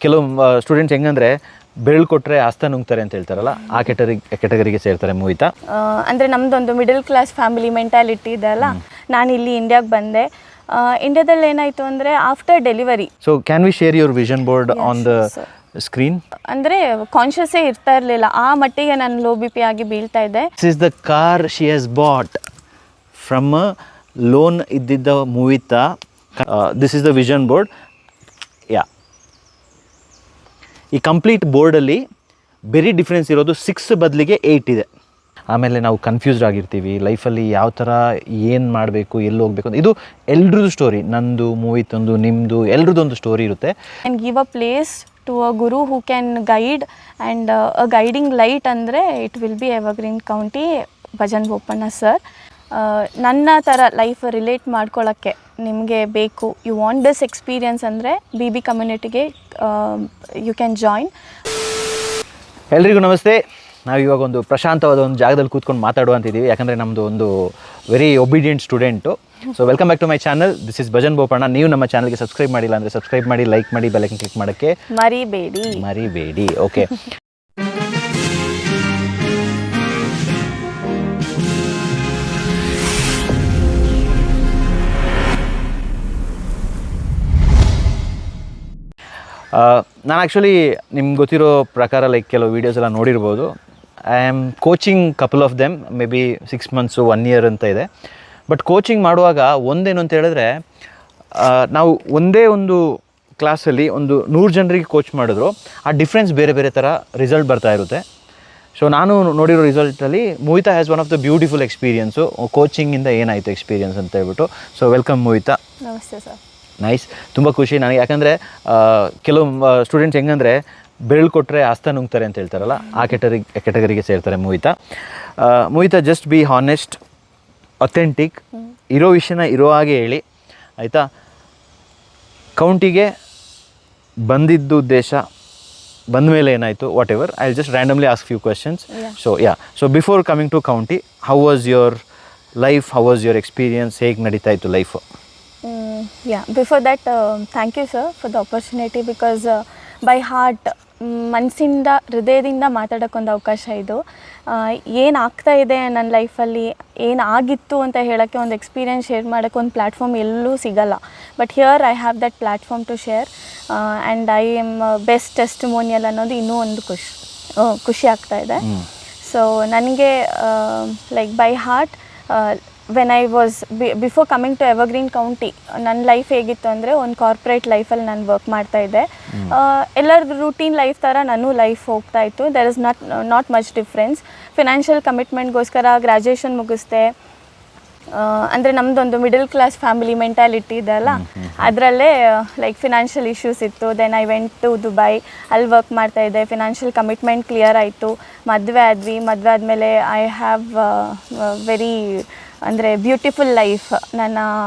ಕೆಲವು ಸ್ಟೂಡೆಂಟ್ಸ್ ಹೆಂಗಂದ್ರೆ ಬೆರಳು ಕೊಟ್ಟರೆ ಆಸ್ತ ನುಂಗ್ತಾರೆ ಅಂತ ಹೇಳ್ತಾರಲ್ಲ, ಆ ಕೆಟಗರಿಗೆ ಸೇರ್ತಾರೆ ಮೋಹಿತಾ. ಅಂದರೆ ನಮ್ಮದೊಂದು ಮಿಡಲ್ ಕ್ಲಾಸ್ ಫ್ಯಾಮಿಲಿ ಮೆಂಟಾಲಿಟಿ ಇದೆ ಅಲ್ಲ. ನಾನು ಇಲ್ಲಿ ಇಂಡಿಯಾಗೆ ಬಂದೆ. ಇಂಡಿಯಾದಲ್ಲಿ ಏನಾಯಿತು ಅಂದರೆ after delivery. So can we share your vision board on the screen? ಅಂದರೆ ಕಾನ್ಷಿಯಸ್ಸೇ ಇರ್ತಾ ಇರಲಿಲ್ಲ, ಆ ಮಟ್ಟಿಗೆ ನಾನು ಲೋ ಬಿ ಪಿ ಆಗಿ ಬೀಳ್ತಾ ಇದ್ದೆ. This is the car she has bought from loan ಇದ್ದಿದ್ದ Mohita. This is the vision board. Yeah, ಈ ಕಂಪ್ಲೀಟ್ ಬೋರ್ಡಲ್ಲಿ ವೆರಿ ಡಿಫ್ರೆನ್ಸ್ ಇರೋದು 6 ಬದಲಿಗೆ 8 ಇದೆ. ಆಮೇಲೆ ನಾವು ಕನ್ಫ್ಯೂಸ್ಡ್ ಆಗಿರ್ತೀವಿ ಲೈಫಲ್ಲಿ, ಯಾವ ಥರ ಏನು ಮಾಡಬೇಕು, ಎಲ್ಲಿ ಹೋಗಬೇಕು ಅಂತ. ಇದು ಎಲ್ರದ್ದು ಸ್ಟೋರಿ, ನಂದು, ಮೋಹಿತಂದು, ನಿಮ್ಮದು, ಎಲ್ರದ್ದೊಂದು ಸ್ಟೋರಿ ಇರುತ್ತೆ. And give a place to a Guru who can guide and a guiding light ಅಂದರೆ it will be evergreen county Bhajan Bopanna sir. ನನ್ನ ಥರ ಲೈಫ್ ರಿಲೇಟ್ ಮಾಡ್ಕೊಳ್ಳೋಕ್ಕೆ ನಿಮಗೆ ಬೇಕು, ಯು ವಾಂಟ್ ದಿಸ್ ಎಕ್ಸ್ಪೀರಿಯನ್ಸ್ ಅಂದರೆ ಬಿ ಕಮ್ಯುನಿಟಿಗೆ ಯು ಕ್ಯಾನ್ ಜಾಯಿನ್. ಎಲ್ರಿಗೂ ನಮಸ್ತೆ. ನಾವು ಇವಾಗ ಒಂದು ಪ್ರಶಾಂತವಾದ ಒಂದು ಜಾಗದಲ್ಲಿ ಕೂತ್ಕೊಂಡು ಮಾತಾಡುವಂತಿದ್ದೀವಿ, ಯಾಕಂದರೆ ನಮ್ಮದು ಒಂದು very obedient student. So welcome back to my channel. This is Bhajan Bopanna. ನೀವು ನಮ್ಮ ಚಾನಲ್ಗೆ ಸಬ್ಸ್ಕ್ರೈಬ್ ಮಾಡಿಲ್ಲ ಅಂದರೆ ಸಬ್ಸ್ಕ್ರೈಬ್ ಮಾಡಿ, ಲೈಕ್ ಮಾಡಿ, ಬೆಲ್ ಐಕಾನ್ ಕ್ಲಿಕ್ ಮಾಡೋಕ್ಕೆ ಮರಿಬೇಡಿ. ಓಕೆ, ನಾನು ಆ್ಯಕ್ಚುಲಿ ನಿಮ್ಗೆ ಗೊತ್ತಿರೋ ಪ್ರಕಾರ ಲೈಕ್ ಕೆಲವು ವೀಡಿಯೋಸ್ ಎಲ್ಲ ನೋಡಿರ್ಬೋದು. I am coaching couple of them, may be 6 months 1 year ಅಂತ ಇದೆ. ಬಟ್ ಕೋಚಿಂಗ್ ಮಾಡುವಾಗ ಒಂದೇನು ಅಂತ ಹೇಳಿದ್ರೆ, ನಾವು ಒಂದೇ ಒಂದು ಕ್ಲಾಸಲ್ಲಿ ಒಂದು 100 ಜನರಿಗೆ ಕೋಚ್ ಮಾಡಿದ್ರು ಆ ಡಿಫ್ರೆನ್ಸ್ ಬೇರೆ ಬೇರೆ ಥರ ರಿಸಲ್ಟ್ ಬರ್ತಾ ಇರುತ್ತೆ. ಸೊ ನಾನು ನೋಡಿರೋ ರಿಸಲ್ಟಲ್ಲಿ Mohita has one of the beautiful experience. ಕೋಚಿಂಗಿಂದ ಏನಾಯಿತು ಎಕ್ಸ್ಪೀರಿಯನ್ಸ್ ಅಂತ ಹೇಳ್ಬಿಟ್ಟು. So welcome Mohita. ನಮಸ್ತೆ ಸರ್. ನೈಸ್, ತುಂಬ ಖುಷಿ ನನಗೆ. ಯಾಕಂದರೆ ಕೆಲವು ಸ್ಟೂಡೆಂಟ್ಸ್ ಹೆಂಗಂದರೆ ಬೆರಳು ಕೊಟ್ಟರೆ ಆಸ್ತ ನುಂಗ್ತಾರೆ ಅಂತ ಹೇಳ್ತಾರಲ್ಲ, ಆ ಕೆಟಗರಿಗೆ ಸೇರ್ತಾರೆ Mohita. Mohita, just be honest, authentic, ಇರೋ ವಿಷಯನ ಇರೋ ಹಾಗೆ ಹೇಳಿ, ಆಯಿತಾ? ಕೌಂಟಿಗೆ ಬಂದಿದ್ದು ಉದ್ದೇಶ, ಬಂದ ಮೇಲೆ ಏನಾಯಿತು, whatever. I will just randomly ask few questions. So before coming to county, how was your life, how was your experience, ಹೇಗೆ ನಡೀತಾ ಇತ್ತು life? Before that thank you sir for the opportunity, because by heart, ಮನಸ್ಸಿಂದ, ಹೃದಯದಿಂದ ಮಾತಾಡೋಕ್ಕೊಂದು ಅವಕಾಶ ಇದು. ಏನಾಗ್ತಾ ಇದೆ ನನ್ನ ಲೈಫಲ್ಲಿ, ಏನಾಗಿತ್ತು ಅಂತ ಹೇಳೋಕ್ಕೆ, ಒಂದು ಎಕ್ಸ್ಪೀರಿಯನ್ಸ್ ಶೇರ್ ಮಾಡೋಕ್ಕೆ ಒಂದು ಪ್ಲ್ಯಾಟ್ಫಾರ್ಮ್ ಎಲ್ಲೂ ಸಿಗಲ್ಲ. But here I have that platform to share and I am best testimonial ಅನ್ನೋದು ಇನ್ನೂ ಒಂದು ಖುಷಿ ಆಗ್ತಾ ಇದೆ. ಸೊ ನನಗೆ like by heart, when I was before coming to evergreen County, ನನ್ನ ಲೈಫ್ ಹೇಗಿತ್ತು ಅಂದರೆ, ಒಂದು ಕಾರ್ಪೊರೇಟ್ ಲೈಫಲ್ಲಿ ನಾನು ವರ್ಕ್ ಮಾಡ್ತಾಯಿದ್ದೆ. ಎಲ್ಲರದ್ದು ರೂಟೀನ್ ಲೈಫ್ ಥರ ನಾನು ಲೈಫ್ ಹೋಗ್ತಾಯಿತ್ತು. There is not much difference. Financial ಕಮಿಟ್ಮೆಂಟ್ಗೋಸ್ಕರ ಗ್ರ್ಯಾಜುಯೇಷನ್ ಮುಗಿಸ್ದೆ. ಅಂದರೆ ನಮ್ಮದೊಂದು ಮಿಡಲ್ ಕ್ಲಾಸ್ ಫ್ಯಾಮಿಲಿ ಮೆಂಟಾಲಿಟಿ ಇದೆ ಅಲ್ಲ, ಅದರಲ್ಲೇ ಲೈಕ್ ಫಿನಾನ್ಷಿಯಲ್ ಇಶ್ಯೂಸ್ ಇತ್ತು. Then I went to Dubai, ಅಲ್ಲಿ ವರ್ಕ್ ಮಾಡ್ತಾಯಿದ್ದೆ. ಫಿನಾನ್ಷಿಯಲ್ ಕಮಿಟ್ಮೆಂಟ್ ಕ್ಲಿಯರ್ ಆಯಿತು, ಮದುವೆ ಆದಮೇಲೆ ಐ ಹ್ಯಾವ್ ವೆರಿ ಅಂದರೆ ಬ್ಯೂಟಿಫುಲ್ ಲೈಫ್. ನನ್ನ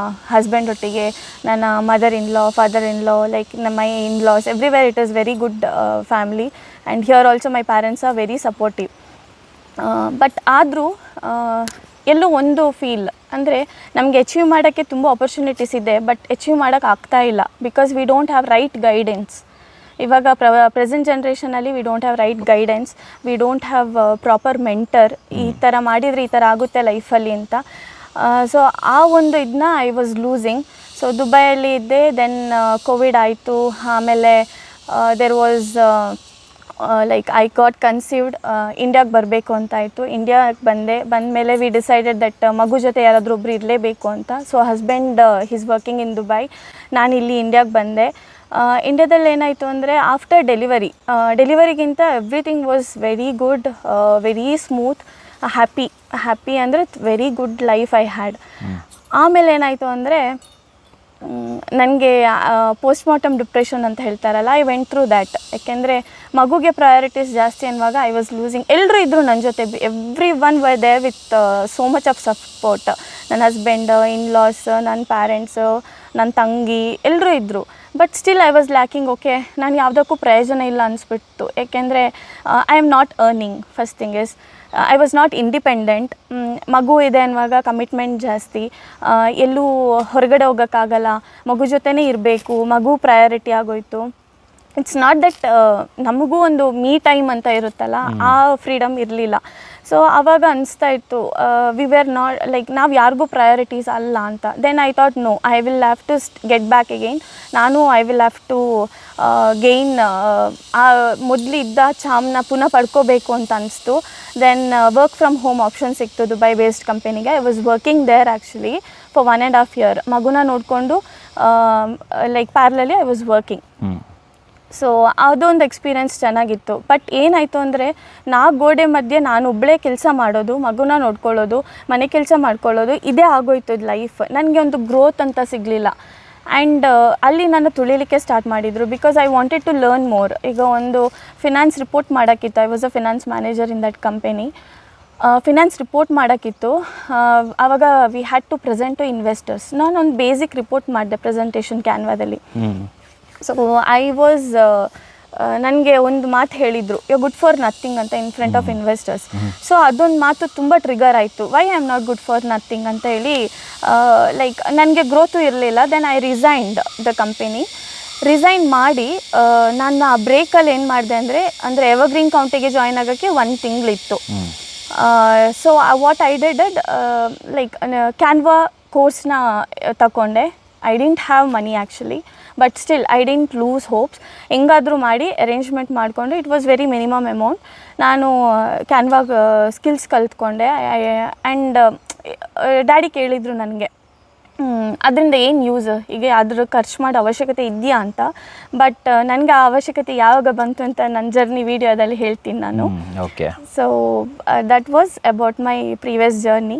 ಹಸ್ಬೆಂಡ್ ಒಟ್ಟಿಗೆ, ನನ್ನ mother in law, father in law, like my in laws, everywhere it is very good family. And here also my parents are very supportive. But ಆದರೂ ಎಲ್ಲೋ ಒಂದು feel ಅಂದರೆ, ನಮಗೆ achieve ಮಾಡೋಕ್ಕೆ ತುಂಬ ಆಪರ್ಚುನಿಟೀಸ್ ಇದೆ, ಬಟ್ ಅಚೀವ್ ಮಾಡೋಕ್ಕೆ ಆಗ್ತಾ ಇಲ್ಲ. Because we don't have right guidance. ಇವಾಗ ಪ್ರೆಸೆಂಟ್ ಜನ್ರೇಷನಲ್ಲಿ we don't have right guidance, we don't have proper mentor. ಈ ಥರ ಮಾಡಿದರೆ ಈ ಥರ ಆಗುತ್ತೆ ಲೈಫಲ್ಲಿ ಅಂತ. ಸೊ ಆ ಒಂದು ಇದನ್ನ ಐ ವಾಸ್ ಲೂಸಿಂಗ್. ಸೊ ದುಬೈಯಲ್ಲಿ ಇದ್ದೆ. ದೆನ್ ಕೋವಿಡ್ ಆಯಿತು. ಆಮೇಲೆ there was like I got conceived. ಇಂಡಿಯಾಗೆ ಬರಬೇಕು ಅಂತ ಆಯಿತು. ಇಂಡಿಯಾಗೆ ಬಂದಮೇಲೆ ವಿ ಡಿಸೈಡೆಡ್ ದಟ್ ಮಗು ಜೊತೆ ಯಾರಾದರೂ ಒಬ್ರು ಇರಲೇಬೇಕು ಅಂತ. So husband is working in Dubai, ನಾನು ಇಲ್ಲಿ ಇಂಡಿಯಾಗೆ ಬಂದೆ. ಇಂಡಿಯಾದಲ್ಲಿ ಏನಾಯಿತು ಅಂದರೆ, ಆಫ್ಟರ್ ಡೆಲಿವರಿಗಿಂತ everything was very good, very smooth, happy ಅಂದರೆ very good life I had. ಆಮೇಲೆ ಏನಾಯಿತು ಅಂದರೆ, ನನಗೆ ಪೋಸ್ಟ್ಮಾರ್ಟಮ್ ಡಿಪ್ರೆಷನ್ ಅಂತ ಹೇಳ್ತಾರಲ್ಲ, ಐ ವೆಂಟ್ ಥ್ರೂ ದ್ಯಾಟ್. ಯಾಕೆಂದರೆ ಮಗುಗೆ ಪ್ರಯಾರಿಟೀಸ್ ಜಾಸ್ತಿ ಅನ್ನುವಾಗ ಐ ವಾಸ್ ಲೂಸಿಂಗ್. ಎಲ್ಲರೂ ಇದ್ದರು ನನ್ನ ಜೊತೆ, everyone were there with so much of support. ನನ್ನ ಹಸ್ಬೆಂಡ್, ಇನ್ ಲಾಸ್, ನನ್ನ ಪ್ಯಾರೆಂಟ್ಸು, ನನ್ನ ತಂಗಿ, ಎಲ್ಲರೂ ಇದ್ದರು. But still I was lacking. Okay, ನಾನು ಯಾವುದಕ್ಕೂ ಪ್ರಯೋಜನ ಇಲ್ಲ ಅನಿಸ್ಬಿಟ್ಟು. ಯಾಕೆಂದರೆ I am not earning. First thing is I was not independent. ಮಗು ಇದೆ ಅನ್ನುವಾಗ ಕಮಿಟ್ಮೆಂಟ್ ಜಾಸ್ತಿ, ಎಲ್ಲೂ ಹೊರಗಡೆ ಹೋಗೋಕ್ಕಾಗಲ್ಲ, ಮಗು ಜೊತೆನೇ ಇರಬೇಕು, ಮಗು ಪ್ರಯಾರಿಟಿ ಆಗೋಯಿತು. ಇಟ್ಸ್ ನಾಟ್ ದಟ್ ನಮಗೂ ಒಂದು ಮೀ ಟೈಮ್ ಅಂತ ಇರುತ್ತಲ್ಲ, ಆ ಫ್ರೀಡಮ್ ಇರಲಿಲ್ಲ. ಸೊ ಆವಾಗ ಅನಿಸ್ತಾ ಇತ್ತು ವಿ ವೇರ್ ನಾಟ್ ಲೈಕ್ ನಾವು ಯಾರಿಗೂ ಪ್ರಯಾರಿಟೀಸ್ ಅಲ್ಲ ಅಂತ. Then I thought no, I will have to get back again. ನಾನು I will have to gain ಆ ಮೊದಲಿದ್ದ ಚಾಮ್ನ ಪುನಃ ಪಡ್ಕೋಬೇಕು ಅಂತ ಅನಿಸ್ತು. Then work from home option ಸಿಕ್ತು ದುಬೈ ಬೇಸ್ಡ್ ಕಂಪನಿಗೆ. I was working there actually for 1.5 year. ಮಗುನ ನೋಡಿಕೊಂಡು like parallelly I was working. So ಅದೊಂದು ಎಕ್ಸ್ಪೀರಿಯೆನ್ಸ್ ಚೆನ್ನಾಗಿತ್ತು. ಬಟ್ ಏನಾಯಿತು ಅಂದರೆ 4 ಗೋಡೆ ಮಧ್ಯೆ ನಾನು ಒಬ್ಬಳೇ ಕೆಲಸ ಮಾಡೋದು, ಮಗುನ ನೋಡ್ಕೊಳ್ಳೋದು, ಮನೆ ಕೆಲಸ ಮಾಡ್ಕೊಳ್ಳೋದು, ಇದೇ ಆಗೋಯ್ತು ಲೈಫ್. ನನಗೆ ಒಂದು ಗ್ರೋತ್ ಅಂತ ಸಿಗಲಿಲ್ಲ. ಆ್ಯಂಡ್ ಅಲ್ಲಿ ನನ್ನ ತುಳಿಲಿಕ್ಕೆ ಸ್ಟಾರ್ಟ್ ಮಾಡಿದರು because I wanted to learn more. ಈಗ ಒಂದು ಫಿನಾನ್ಸ್ ರಿಪೋರ್ಟ್ ಮಾಡೋಕ್ಕಿತ್ತು. I was a finance manager in that company. Finance report ಮಾಡೋಕ್ಕಿತ್ತು. ಆವಾಗ we had to present to investors. ನಾನು ಒಂದು ಬೇಸಿಕ್ ರಿಪೋರ್ಟ್ ಮಾಡಿದೆ ಪ್ರೆಸೆಂಟೇಷನ್ ಕ್ಯಾನ್ವಾದಲ್ಲಿ. ಸೊ ಐ ವಾಸ್ ನನಗೆ ಒಂದು ಮಾತು ಹೇಳಿದರು, ಯು ಗುಡ್ ಫಾರ್ ನಥಿಂಗ್ ಅಂತ in front of investors. So ಅದೊಂದು ಮಾತು ತುಂಬ ಟ್ರಿಗರ್ ಆಯಿತು. Why I am not good for nothing ಅಂತ ಹೇಳಿ ಲೈಕ್ ನನಗೆ ಗ್ರೋತು ಇರಲಿಲ್ಲ. Then I resigned the company. Resign ಮಾಡಿ ನಾನು ಆ ಬ್ರೇಕಲ್ಲಿ ಏನು ಮಾಡಿದೆ ಅಂದರೆ ಎವರ್ಗ್ರೀನ್ ಕೌಂಟಿಗೆ ಜಾಯ್ನ್ ಆಗೋಕ್ಕೆ 1 ತಿಂಗಳಿತ್ತು. So what I did like Canva ಕೋರ್ಸ್ನ ತಗೊಂಡೆ. I didn't have money actually, but still I didn't lose hopes. ಹೆಂಗಾದರೂ ಮಾಡಿ ಅರೇಂಜ್ಮೆಂಟ್ ಮಾಡಿಕೊಂಡು, it was very minimum amount. ನಾನು ಕ್ಯಾನ್ವಾ ಸ್ಕಿಲ್ಸ್ ಕಲ್ತ್ಕೊಂಡೆ. ಆ್ಯಂಡ್ ಡ್ಯಾಡಿ ಕೇಳಿದರು ನನಗೆ, ಅದರಿಂದ ಏನು ಯೂಸ್, ಈಗ ಅದ್ರ ಖರ್ಚು ಮಾಡೋ ಅವಶ್ಯಕತೆ ಇದೆಯಾ ಅಂತ. ಬಟ್ ನನಗೆ ಆ ಅವಶ್ಯಕತೆ ಯಾವಾಗ ಬಂತು ಅಂತ ನನ್ನ ಜರ್ನಿ ವಿಡಿಯೋದಲ್ಲಿ ಹೇಳ್ತೀನಿ ನಾನು. Okay. So that was about my previous journey.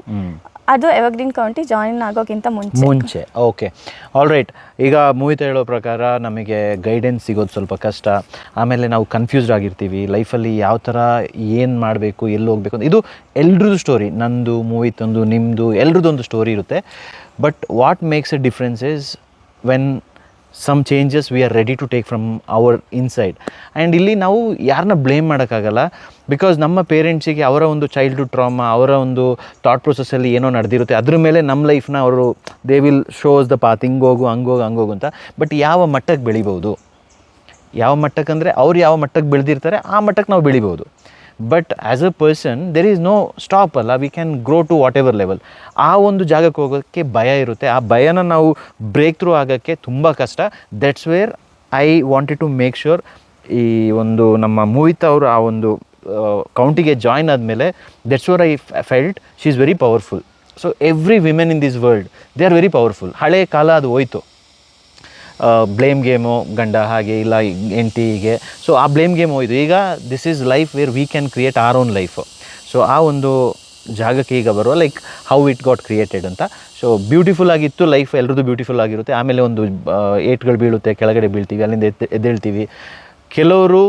ಅದು ಎವರ್ಗ್ರೀನ್ ಕೌಂಟಿ ಜಾಯಿನ್ ಆಗೋಕ್ಕಿಂತ ಮುಂಚೆ. Okay, all right. ಈಗ ಮೂವಿತ ಹೇಳೋ ಪ್ರಕಾರ ನಮಗೆ ಗೈಡೆನ್ಸ್ ಸಿಗೋದು ಸ್ವಲ್ಪ ಕಷ್ಟ. ಆಮೇಲೆ ನಾವು ಕನ್ಫ್ಯೂಸ್ಡ್ ಆಗಿರ್ತೀವಿ ಲೈಫಲ್ಲಿ, ಯಾವ ಥರ ಏನು ಮಾಡಬೇಕು, ಎಲ್ಲಿ ಹೋಗಬೇಕು ಅಂತ. ಇದು ಎಲ್ರದ್ದು ಸ್ಟೋರಿ, ನಂದು, ಮೂವಿತಂದು, ನಿಮ್ಮದು, ಎಲ್ರದ್ದೊಂದು ಸ್ಟೋರಿ ಇರುತ್ತೆ. But what makes a difference is when some changes we are ready to take from our inside. And ಇಲ್ಲಿ ನಾವು ಯಾರನ್ನ ಬ್ಲೇಮ್ ಮಾಡೋಕ್ಕಾಗಲ್ಲ, ಬಿಕಾಸ್ ನಮ್ಮ ಪೇರೆಂಟ್ಸಿಗೆ ಅವರ ಒಂದು ಚೈಲ್ಡ್ಹುಡ್ ಟ್ರಾಮಾ, ಅವರ ಒಂದು ಥಾಟ್ ಪ್ರೊಸೆಸ್ಸಲ್ಲಿ ಏನೋ ನಡೆದಿರುತ್ತೆ, ಅದ್ರ ಮೇಲೆ ನಮ್ಮ ಲೈಫ್ನ ಅವರು they will shows the path, ಹಿಂಗೋಗು ಹಂಗೋಗು ಅಂತ. ಬಟ್ ಯಾವ ಮಟ್ಟಕ್ಕೆ ಬೆಳಿಬೋದು, ಯಾವ ಮಟ್ಟಕ್ಕೆ ಅಂದರೆ ಅವ್ರು ಯಾವ ಮಟ್ಟಕ್ಕೆ ಬೆಳೆದಿರ್ತಾರೆ ಆ ಮಟ್ಟಕ್ಕೆ ನಾವು ಬೆಳಿಬೋದು. But as a person there is no stop ಅಲ್ಲ, we can grow to whatever level. ಆ ಒಂದು ಜಾಗಕ್ಕೆ ಹೋಗೋಕ್ಕೆ ಭಯ ಇರುತ್ತೆ. ಆ ಭಯನ ನಾವು ಬ್ರೇಕ್ ಥ್ರೂ ಆಗೋಕ್ಕೆ ತುಂಬ ಕಷ್ಟ. That's where I wanted to make sure ಈ ಒಂದು ನಮ್ಮ ಮೂವಿತ ಅವರು ಆ ಒಂದು ಕೌಂಟಿಗೆ ಜಾಯ್ನ್ ಆದಮೇಲೆ that's where I felt she is very powerful. So every women in this world they are very powerful. ಹಳೆ ಕಾಲ ಅದು ಹೋಯ್ತು, ಬ್ಲೇಮ್ ಗೇಮು, ಗಂಡ ಹಾಗೆ ಇಲ್ಲ ಹೆಂಡತಿ ಹೀಗೆ. ಸೊ ಆ ಬ್ಲೇಮ್ ಗೇಮ್ ಹೋಯ್ತು. ಈಗ this is life where we can create our own life. So ಆ ಒಂದು ಜಾಗಕ್ಕೆ ಈಗ ಬರುವ like how it got created ಅಂತ. ಸೊ ಬ್ಯೂಟಿಫುಲ್ ಆಗಿತ್ತು ಲೈಫ್, ಎಲ್ರದ್ದು ಬ್ಯೂಟಿಫುಲ್ ಆಗಿರುತ್ತೆ. ಆಮೇಲೆ ಒಂದು ಏಟ್ಗಳು ಬೀಳುತ್ತೆ, ಕೆಳಗಡೆ ಬೀಳ್ತೀವಿ, ಅಲ್ಲಿಂದ ಎದ್ದೇಳ್ತೀವಿ. ಕೆಲವರು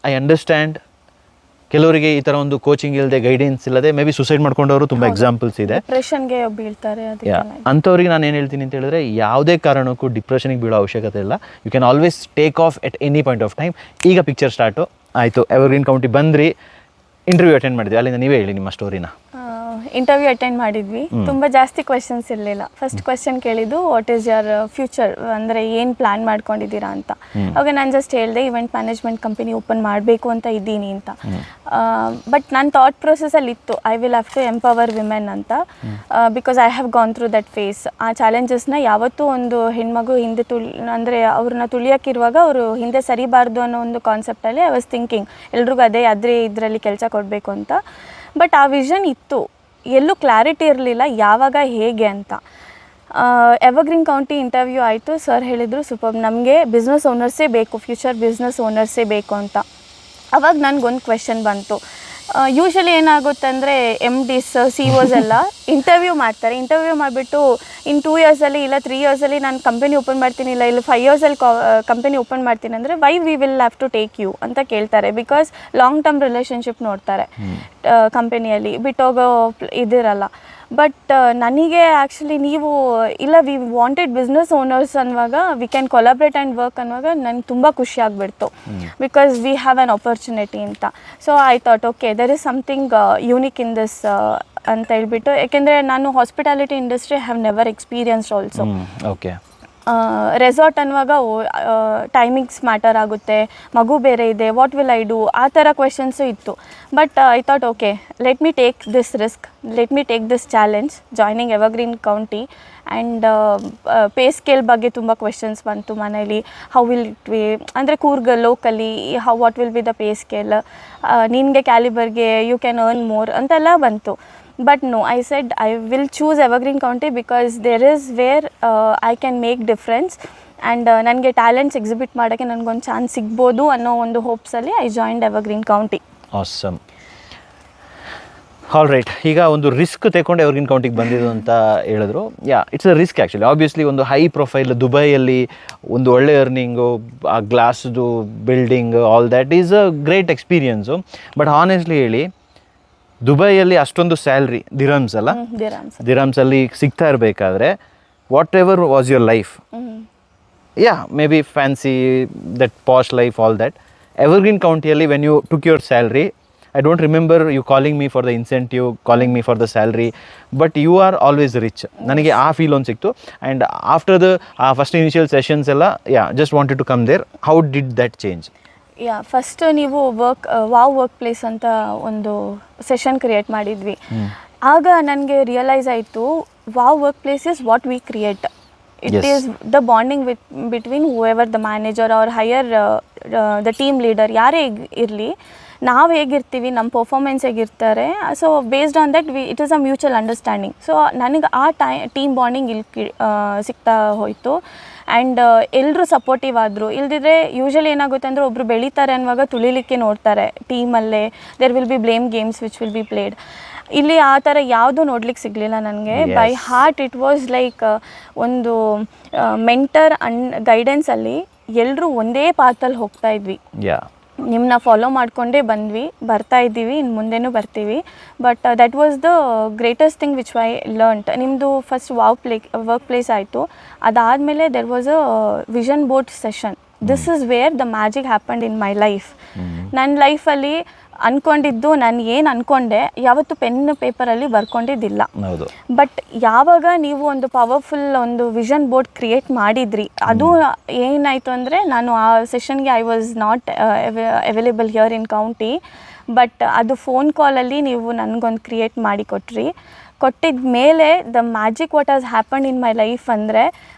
ಐ ಅಂಡರ್ಸ್ಟ್ಯಾಂಡ್, ಕೆಲವರಿಗೆ ಈ ಥರ ಒಂದು ಕೋಚಿಂಗ್ ಇಲ್ಲದೆ, ಗೈಡೆನ್ಸ್ ಇಲ್ಲದೆ ಮೇ ಬಿ ಸುಸೈಡ್ ಮಾಡ್ಕೊಂಡವರು ತುಂಬ ಎಕ್ಸಾಂಪಲ್ಸ್ ಇದೆ. ಡಿಪ್ರೆಷನ್ಗೆ ಬೀಳ್ತಾರೆ. ಅಂಥವ್ರಿಗೆ ನಾನು ಏನು ಹೇಳ್ತೀನಿ ಅಂತ ಹೇಳಿದ್ರೆ, ಯಾವುದೇ ಕಾರಣಕ್ಕೂ ಡಿಪ್ರೆಷನ್ಗೆ ಬೀಳೋ ಅವಶ್ಯಕತೆ ಇಲ್ಲ. You can always take off at any point of time. ಈಗ ಪಿಕ್ಚರ್ ಸ್ಟಾರ್ಟು ಆಯಿತು, ಎವರ್ಗ್ರೀನ್ ಕೌಂಟಿ ಬಂದ್ರಿ, ಇಂಟರ್ವ್ಯೂ ಅಟೆಂಡ್ ಮಾಡಿದ್ವಿ, ಅಲ್ಲಿಂದ ನೀವೇ ಹೇಳಿ ನಿಮ್ಮ ಸ್ಟೋರಿನ. ಇಂಟರ್ವ್ಯೂ ಅಟೆಂಡ್ ಮಾಡಿದ್ವಿ. ತುಂಬ ಜಾಸ್ತಿ ಕ್ವೆಶನ್ಸ್ ಇರಲಿಲ್ಲ. ಫಸ್ಟ್ ಕ್ವೆಶನ್ ಕೇಳಿದ್ದು, ವಾಟ್ ಈಸ್ ಯುವರ್ ಫ್ಯೂಚರ್, ಅಂದರೆ ಏನು ಪ್ಲ್ಯಾನ್ ಮಾಡ್ಕೊಂಡಿದ್ದೀರಾ ಅಂತ. ಅವಾಗ ನಾನು ಜಸ್ಟ್ ಹೇಳಿದೆ, ಇವೆಂಟ್ ಮ್ಯಾನೇಜ್ಮೆಂಟ್ ಕಂಪನಿ ಓಪನ್ ಮಾಡಬೇಕು ಅಂತ ಇದ್ದೀನಿ ಅಂತ. ಬಟ್ ನನ್ನ ಥಾಟ್ ಪ್ರೊಸೆಸಲ್ಲಿ ಇತ್ತು, I will have to empower women ಅಂತ. Because I have gone through that phase. ಆ ಚಾಲೆಂಜಸ್ನ ಯಾವತ್ತೂ ಒಂದು ಹೆಣ್ಮಗು ಹಿಂದೆ ಅಂದರೆ ಅವ್ರನ್ನ ತುಳಿಯೋಕ್ಕಿರುವಾಗ ಅವರು ಹಿಂದೆ ಸರಿಬಾರ್ದು ಅನ್ನೋ ಒಂದು ಕಾನ್ಸೆಪ್ಟಲ್ಲಿ ಐ ವಾಸ್ ಥಿಂಕಿಂಗ್ ಎಲ್ರಿಗೂ ಅದೇ ಇದರಲ್ಲಿ ಕೆಲಸ ಕೊಡಬೇಕು ಅಂತ. ಬಟ್ ಆ ವಿಷನ್ ಇತ್ತು, ಎಲ್ಲೂ ಕ್ಲಾರಿಟಿ ಇರಲಿಲ್ಲ ಯಾವಾಗ ಹೇಗೆ ಅಂತ. ಎವರ್ಗ್ರೀನ್ ಕೌಂಟಿ ಇಂಟರ್ವ್ಯೂ ಆಯಿತು. ಸರ್ ಹೇಳಿದರು, ಸೂಪರ್, ನಮಗೆ ಬಿಸ್ನೆಸ್ ಓನರ್ಸೇ ಬೇಕು, ಫ್ಯೂಚರ್ ಬಿಸ್ನೆಸ್ ಓನರ್ಸೇ ಬೇಕು ಅಂತ. ಅವಾಗ ನನಗೊಂದು ಕ್ವೆಶನ್ ಬಂತು. ಯೂಶ್ವಲಿ ಏನಾಗುತ್ತೆ ಅಂದರೆ MDs CEOs ಎಲ್ಲ ಇಂಟರ್ವ್ಯೂ ಮಾಡ್ತಾರೆ. ಇಂಟರ್ವ್ಯೂ ಮಾಡಿಬಿಟ್ಟು ಇನ್ 2 yearsಲ್ಲಿ ಇಲ್ಲ 3 yearsಲ್ಲಿ ನಾನು ಕಂಪನಿ ಓಪನ್ ಮಾಡ್ತೀನಿ, ಇಲ್ಲ 5 yearsಲ್ಲಿ ಕಂಪನಿ ಓಪನ್ ಮಾಡ್ತೀನಿ ಅಂದರೆ why we will have to take you ಅಂತ ಕೇಳ್ತಾರೆ. ಬಿಕಾಸ್ ಲಾಂಗ್ ಟರ್ಮ್ ರಿಲೇಷನ್ಶಿಪ್ ನೋಡ್ತಾರೆ ಕಂಪನಿಯಲ್ಲಿ, ಬಿಟ್ಟೋಗೋ ಇದಿರಲ್ಲ. ಬಟ್ ನನಗೆ ಆ್ಯಕ್ಚುಲಿ ನೀವು ಇಲ್ಲ ವಿ ವಾಂಟೆಡ್ ಬಿಸ್ನೆಸ್ ಓನರ್ಸ್ ಅನ್ನುವಾಗ, we can collaborate and work ಅನ್ನುವಾಗ ನನಗೆ ತುಂಬ ಖುಷಿ ಆಗಿಬಿಡ್ತು. Because we have an opportunity ಅಂತ. So I thought okay, there is something unique in this ಅಂತ ಹೇಳ್ಬಿಟ್ಟು. ಯಾಕೆಂದರೆ ನಾನು hospitality industry have never experienced also. Okay. Resort ಅನ್ನುವಾಗ ಟೈಮಿಂಗ್ಸ್ ಮ್ಯಾಟರ್ ಆಗುತ್ತೆ, ಮಗು ಬೇರೆ ಇದೆ, ವಾಟ್ ವಿಲ್ ಐ ಡೂ, ಆ ಥರ ಕ್ವೆಶನ್ಸು ಇತ್ತು. But I thought okay, let me take this risk, let me take this challenge joining evergreen county. And pay scale ಬಗ್ಗೆ ತುಂಬ ಕ್ವೆಶನ್ಸ್ ಬಂತು ಮನೇಲಿ. ಹೌ ವಿಲ್ ಇಟ್ ಬಿ ಅಂದರೆ Coorg locally what will be the pay scale, ನಿನಗೆ ಕ್ಯಾಲಿಬರ್ಗೆ you can earn more ಅಂತೆಲ್ಲ ಬಂತು. But no, I said I will choose Evergreen County because there is where I can make difference and ನನಗೆ talents exhibit ಮಾಡೋಕ್ಕೆ ನನಗೊಂದು chance ಸಿಗ್ಬೋದು ಅನ್ನೋ ಒಂದು ಹೋಪ್ಸಲ್ಲಿ I joined Evergreen County. Awesome. All right, ಈಗ ಒಂದು ರಿಸ್ಕ್ ತೆಗೊಂಡು ಎವರ್ಗ್ರೀನ್ ಕೌಂಟಿಗೆ ಬಂದಿದ್ದು ಅಂತ ಹೇಳಿದ್ರು. It's a risk actually. Obviously ಒಂದು ಹೈ ಪ್ರೊಫೈಲ್ ದುಬೈಯಲ್ಲಿ ಒಂದು ಒಳ್ಳೆ ಅರ್ನಿಂಗು, ಆ ಗ್ಲಾಸ್ದು building, all that is a great experience. But honestly ಹೇಳಿ, ದುಬೈಯಲ್ಲಿ ಅಷ್ಟೊಂದು ಸ್ಯಾಲ್ರಿ ದಿರಮ್ಸ್ ಅಲ್ಲ, ದಿರಮ್ಸಲ್ಲಿ ಸಿಗ್ತಾ ಇರಬೇಕಾದ್ರೆ whatever was your life, maybe fancy that posh life, all that, Evergreen ಕೌಂಟಿಯಲ್ಲಿ when you took your salary, I don't remember you calling me for the incentive, calling me for the salary, but you are always rich. ನನಗೆ ಆ feel ಒಂದು ಸಿಕ್ತು. And after the first initial sessions ಎಲ್ಲ just wanted to come there. How did that change? First ನೀವು workplace ಅಂತ ಒಂದು session create ಮಾಡಿದ್ವಿ. ಆಗ ನನಗೆ ರಿಯಲೈಸ್ ಆಯಿತು, workplace is what we create. It is the bonding between whoever the manager are higher the team leader, ಯಾರೇ ಇರಲಿ, ನಾವು ಹೇಗಿರ್ತೀವಿ, ನಮ್ಮ ಪರ್ಫಾರ್ಮೆನ್ಸ್ ಹೇಗಿರ್ತಾರೆ, so based on that it is a mutual understanding. So ನನಗೆ ಆ team bonding ಇಲ್ಲಿ ಸಿಗ್ತಾ ಹೋಯಿತು. ಆ್ಯಂಡ್ ಎಲ್ಲರೂ ಸಪೋರ್ಟಿವ್ ಆದರು. ಇಲ್ದಿದ್ರೆ ಯೂಶ್ವಲಿ ಏನಾಗುತ್ತೆ ಅಂದರೆ ಒಬ್ಬರು ಬೆಳೀತಾರೆ ಅನ್ನುವಾಗ ತುಳಿಲಿಕ್ಕೆ ನೋಡ್ತಾರೆ ಟೀಮಲ್ಲೇ, there will be blame games which will be played. ಇಲ್ಲಿ ಆ ಥರ ಯಾವುದೂ ನೋಡ್ಲಿಕ್ಕೆ ಸಿಗಲಿಲ್ಲ ನನಗೆ. By heart it was like ಒಂದು ಮೆಂಟರ್ ಗೈಡೆನ್ಸಲ್ಲಿ ಎಲ್ಲರೂ ಒಂದೇ ಪಾತಲ್ಲಿ ಹೋಗ್ತಾ ಇದ್ವಿ. ನಿಮ್ಮನ್ನ ಫಾಲೋ ಮಾಡಿಕೊಂಡೇ ಬರ್ತಾ ಇದ್ದೀವಿ, ಇನ್ನು ಮುಂದೆನೂ ಬರ್ತೀವಿ. But that was the greatest thing which I learnt. ನಿಮ್ಮದು ಫಸ್ಟ್ ವರ್ಕ್ ಪ್ಲೇಸ್ ಆಯಿತು, ಅದಾದಮೇಲೆ there was a vision board session. This is where the magic happened in my life. ನನ್ನ ಲೈಫಲ್ಲಿ ಅಂದ್ಕೊಂಡಿದ್ದು, ನಾನು ಏನು ಅಂದ್ಕೊಂಡೆ ಯಾವತ್ತು ಪೆನ್ ಪೇಪರಲ್ಲಿ ಬರ್ಕೊಂಡಿದ್ದಿಲ್ಲ. ಬಟ್ ಯಾವಾಗ ನೀವು ಒಂದು ಪವರ್ಫುಲ್ ಒಂದು ವಿಷನ್ ಬೋರ್ಡ್ ಕ್ರಿಯೇಟ್ ಮಾಡಿದ್ರಿ, ಅದು ಏನಾಯಿತು ಅಂದರೆ, ನಾನು ಆ ಸೆಷನ್ಗೆ I was not available here in county, but ಅದು ಫೋನ್ ಕಾಲಲ್ಲಿ ನೀವು ನನಗೊಂದು ಕ್ರಿಯೇಟ್ ಮಾಡಿ ಕೊಟ್ಟಿದ್ದ ಮೇಲೆ the magic what has happened in my life ಅಂದರೆ,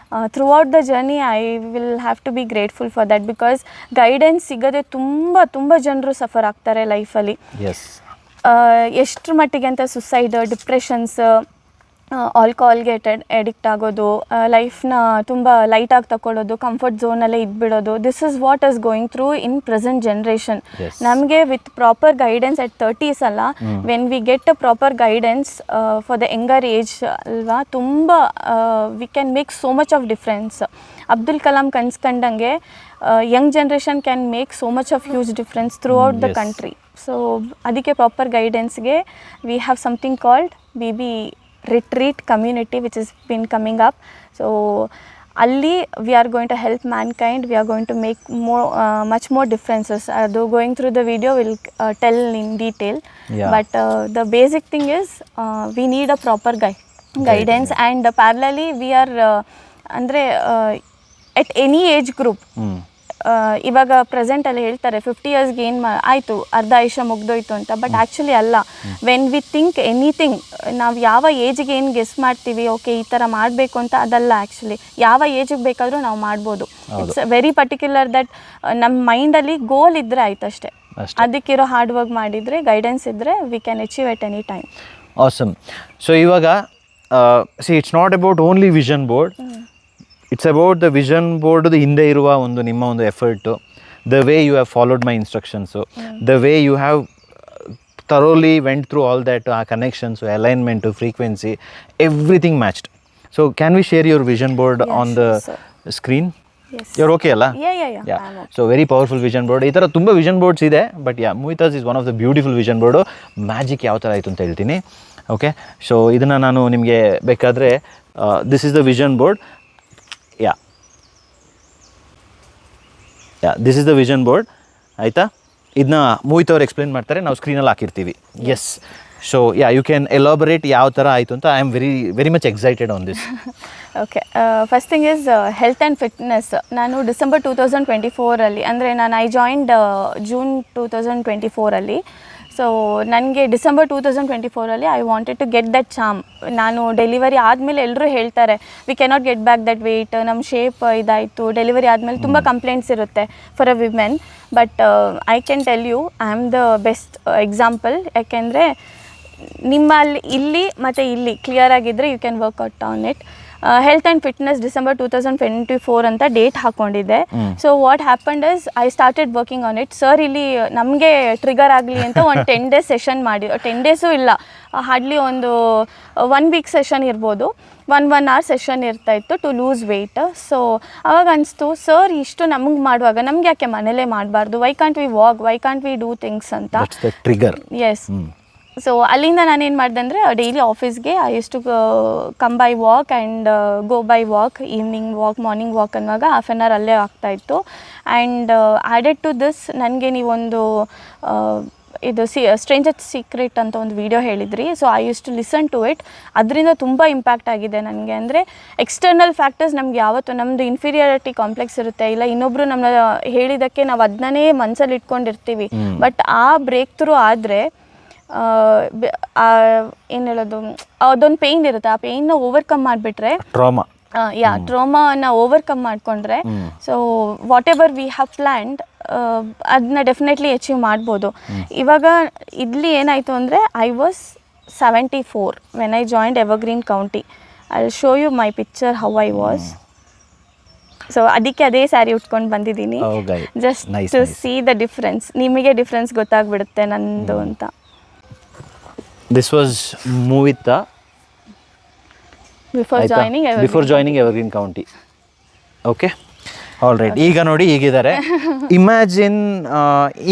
throughout the journey I will have to be grateful for that. Because guidance ಸಿಗದೆ ತುಂಬ ಜನರು ಸಫರ್ ಆಗ್ತಾರೆ ಲೈಫಲ್ಲಿ. ಎಷ್ಟರ ಮಟ್ಟಿಗೆ ಅಂತ ಸುಸೈಡ್, ಡಿಪ್ರೆಷನ್ಸ್, ಆಲ್ಕೋಹಾಲ್ಗೆ ಎಡಿಕ್ಟ್ ಆಗೋದು, ಲೈಫ್ನ ತುಂಬ ಲೈಟಾಗಿ ತಗೊಳ್ಳೋದು, ಕಂಫರ್ಟ್ ಝೋನಲ್ಲೇ ಇದ್ಬಿಡೋದು. This is what is going through in present generation. ನಮಗೆ with proper guidance at 30s ಅಲ್ಲ, when we get a proper guidance for the younger age ಅಲ್ವಾ, ತುಂಬ we can make so much of difference. Abdul Kalam ಕನ್ಸ್ಕೊಂಡಂಗೆ young generation can make so much of huge difference throughout the country. So ಅದಕ್ಕೆ proper ಗೈಡೆನ್ಸ್ಗೆ we have something called BB retreat community which has been coming up. So ಅಲ್ಲಿ we are going to help mankind, we are going to make more much more differences. Going through the video will tell in detail, but the basic thing is we need a proper guidance, and parallelly we are ಅಂದರೆ at any age group. ಇವಾಗ ಪ್ರೆಸೆಂಟಲ್ಲಿ ಹೇಳ್ತಾರೆ 50 ಇಯರ್ಸ್ಗೆ ಏನು ಆಯಿತು, ಅರ್ಧ ಆಯುಷ್ಯ ಮುಗ್ದೋಯ್ತು ಅಂತ. But actually ಅಲ್ಲ. When we think anything, ನಾವು ಯಾವ ಏಜಿಗೆ ಏನು ಗೆಸ್ ಮಾಡ್ತೀವಿ, ಓಕೆ ಈ ಥರ ಮಾಡಬೇಕು ಅಂತ, ಅದಲ್ಲ. ಆ್ಯಕ್ಚುಲಿ ಯಾವ ಏಜಿಗೆ ಬೇಕಾದರೂ ನಾವು ಮಾಡ್ಬೋದು. ಇಟ್ಸ್ ವೆರಿ ಪರ್ಟಿಕ್ಯುಲರ್ ದಟ್ ನಮ್ಮ ಮೈಂಡಲ್ಲಿ ಗೋಲ್ ಇದ್ದರೆ ಆಯ್ತು ಅಷ್ಟೇ. ಅದಕ್ಕಿರೋ ಹಾರ್ಡ್ ವರ್ಕ್ ಮಾಡಿದರೆ, ಗೈಡೆನ್ಸ್ ಇದ್ದರೆ, we can achieve at any time. Awesome. So ಇವಾಗ it's not about only vision board, it's about the vision ಬೋರ್ಡ್ದು ಹಿಂದೆ ಇರುವ ಒಂದು ನಿಮ್ಮ ಒಂದು effort, the way you have followed my instructions, the way you have thoroughly went through all that, ಆ connections, alignment, frequency, everything matched. So can we share your vision board on the screen? Your okay ಅಲ್ಲ? So very powerful vision board. ಈ ಥರ ತುಂಬ vision boards ಇದೆ, but ಮೂವಿತಾಸ್ is one of the beautiful vision board. Magic ಯಾವ ಥರ ಆಯಿತು ಅಂತ ಹೇಳ್ತೀನಿ. ಓಕೆ, ಸೊ ಇದನ್ನು ನಾನು ನಿಮಗೆ ಬೇಕಾದರೆ, this is the vision board. This is the vision board, ಆಯಿತಾ? ಇದನ್ನ ಮೋಹಿತ್ ಅವ್ರು ಎಕ್ಸ್ಪ್ಲೇನ್ ಮಾಡ್ತಾರೆ, ನಾವು ಸ್ಕ್ರೀನಲ್ಲಿ ಹಾಕಿರ್ತೀವಿ. Yes. So you can elaborate ಯಾವ ಥರ ಆಯಿತು ಅಂತ. I am very much excited on this. Okay first thing is health and fitness. ನಾನು ಡಿಸೆಂಬರ್ 2024 ಅಂದರೆ ನಾನು ಐ ಜಾಯಿಂಡ್ ಜೂನ್ 2024. ಸೊ ನನಗೆ December 2024 I wanted to get that charm. ನಾನು delivery ಆದಮೇಲೆ ಎಲ್ಲರೂ ಹೇಳ್ತಾರೆ V cannot get back that weight, ನಮ್ಮ shape ಇದಾಯಿತು. ಡೆಲಿವರಿ ಆದಮೇಲೆ ತುಂಬ ಕಂಪ್ಲೇಂಟ್ಸ್ ಇರುತ್ತೆ for a women. But I can tell you I am the best example. ಯಾಕೆಂದರೆ ನಿಮ್ಮಲ್ಲಿ ಇಲ್ಲಿ ಮತ್ತು ಇಲ್ಲಿ ಕ್ಲಿಯರ್ ಆಗಿದ್ದರೆ you can work out on it. Health and fitness December 2024 ಅಂತ ಡೇಟ್ ಹಾಕ್ಕೊಂಡಿದ್ದೆ. So what happened is I started working on it. Sir ಇಲ್ಲಿ ನಮಗೆ ಟ್ರಿಗರ್ ಆಗಲಿ ಅಂತ ಒಂದು 10 days ಸೆಷನ್ ಮಾಡಿ, 10 days ಇಲ್ಲ, ಹಾರ್ಡ್ಲಿ ಒಂದು 1 week ಸೆಷನ್ ಇರ್ಬೋದು, 1 hour ಸೆಷನ್ ಇರ್ತಾಯಿತ್ತು ಟು ಲೂಸ್ ವೆಯ್ಟ್. ಸೊ ಅವಾಗ ಅನಿಸ್ತು ಸರ್ ಇಷ್ಟು ನಮಗೆ ಮಾಡುವಾಗ ನಮ್ಗೆ ಯಾಕೆ ಮನೇಲೇ ಮಾಡಬಾರ್ದು, why can't we walk, why can't we do things ಅಂತ. ಟ್ರಿಗರ್. ಎಸ್. ಸೊ ಅಲ್ಲಿಂದ ನಾನೇನು ಮಾಡಿದೆ ಅಂದರೆ ಡೈಲಿ ಆಫೀಸ್ಗೆ I use to come by walk and go by walk, evening walk, morning walk ಅನ್ನುವಾಗ ಹಾಫ್ ಆನ್ ಅವರ್ ಅಲ್ಲೇ ಆಗ್ತಾಯಿತ್ತು. ಆ್ಯಂಡ್ ಆ್ಯಡೆಡ್ ಟು ದಿಸ್ ನನಗೆ ನೀವೊಂದು ಇದು ಸ್ಟ್ರೇಂಜರ್ ಸೀಕ್ರೆಟ್ ಅಂತ ಒಂದು ವಿಡಿಯೋ ಹೇಳಿದ್ರಿ. So I use to listen to it. ಅದರಿಂದ ತುಂಬ ಇಂಪ್ಯಾಕ್ಟ್ ಆಗಿದೆ ನನಗೆ. ಅಂದರೆ ಎಕ್ಸ್ಟರ್ನಲ್ ಫ್ಯಾಕ್ಟರ್ಸ್ ನಮ್ಗೆ ಯಾವತ್ತು ನಮ್ಮದು ಇನ್ಫೀರಿಯಾರಿಟಿ ಕಾಂಪ್ಲೆಕ್ಸ್ ಇರುತ್ತೆ, ಇಲ್ಲ ಇನ್ನೊಬ್ಬರು ನಮ್ಮನ್ನ ಹೇಳಿದ್ದಕ್ಕೆ ನಾವು ಅದನ್ನೇ ಮನಸ್ಸಲ್ಲಿ ಇಟ್ಕೊಂಡಿರ್ತೀವಿ. ಬಟ್ ಆ ಬ್ರೇಕ್ ಥ್ರೂ ಆದರೆ ಏನು ಹೇಳೋದು, ಅದೊಂದು ಪೇಯ್ನ್ ಇರುತ್ತೆ, ಆ ಪೇಯ್ನ ಓವರ್ಕಮ್ ಮಾಡಿಬಿಟ್ರೆ, ಟ್ರಾಮಾನ ಓವರ್ಕಮ್ ಮಾಡಿಕೊಂಡ್ರೆ, so whatever we have planned ಅದನ್ನ ಡೆಫಿನೆಟ್ಲಿ ಅಚೀವ್ ಮಾಡ್ಬೋದು. ಇವಾಗ ಇಲ್ಲಿ ಏನಾಯಿತು ಅಂದರೆ I was 74 when I joined evergreen county. I will show you my picture how I was. So ಅದಕ್ಕೆ ಅದೇ ಸ್ಯಾರಿ ಉಟ್ಕೊಂಡು ಬಂದಿದ್ದೀನಿ, just to see the difference. ನಿಮಗೆ ಡಿಫ್ರೆನ್ಸ್ ಗೊತ್ತಾಗ್ಬಿಡುತ್ತೆ ನಂದು ಅಂತ. This was Muvita before joining Evergreen County. Okay, all right. ಈಗ ನೋಡಿ ಹೀಗಿದ್ದಾರೆ. ಇಮ್ಯಾಜಿನ್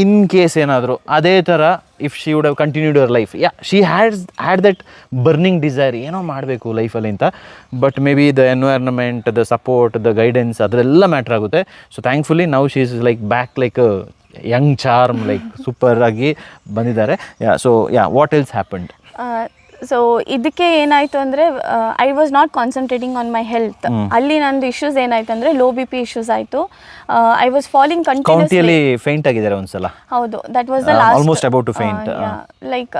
ಇನ್ ಕೇಸ್ ಏನಾದರೂ ಅದೇ ಥರ if she would have continued your life, she had that burning desire ಏನೋ ಮಾಡಬೇಕು ಲೈಫಲ್ಲಿ ಅಂತ. But maybe the environment, the support, the guidance ಅದರೆಲ್ಲ ಮ್ಯಾಟ್ರ್ ಆಗುತ್ತೆ. So thankfully now she is like back like young charm, like super ಆಗಿ ಬಂದಿದ್ದಾರೆ. So what else happened? So ಇದಕ್ಕೆ ಏನಾಯಿತು ಅಂದರೆ I was not concentrating on my health. ಅಲ್ಲಿ ನಂದು issues ಏನಾಯಿತು ಅಂದರೆ ಲೋ ಬಿ ಪಿ ಇಶ್ಯೂಸ್ ಆಯಿತು. I was falling continuously. Faint ಆಗಿದ್ದಾರೆ ಒಂದ್ಸಲ. ಹೌದು, that was the last, almost about to faint. Like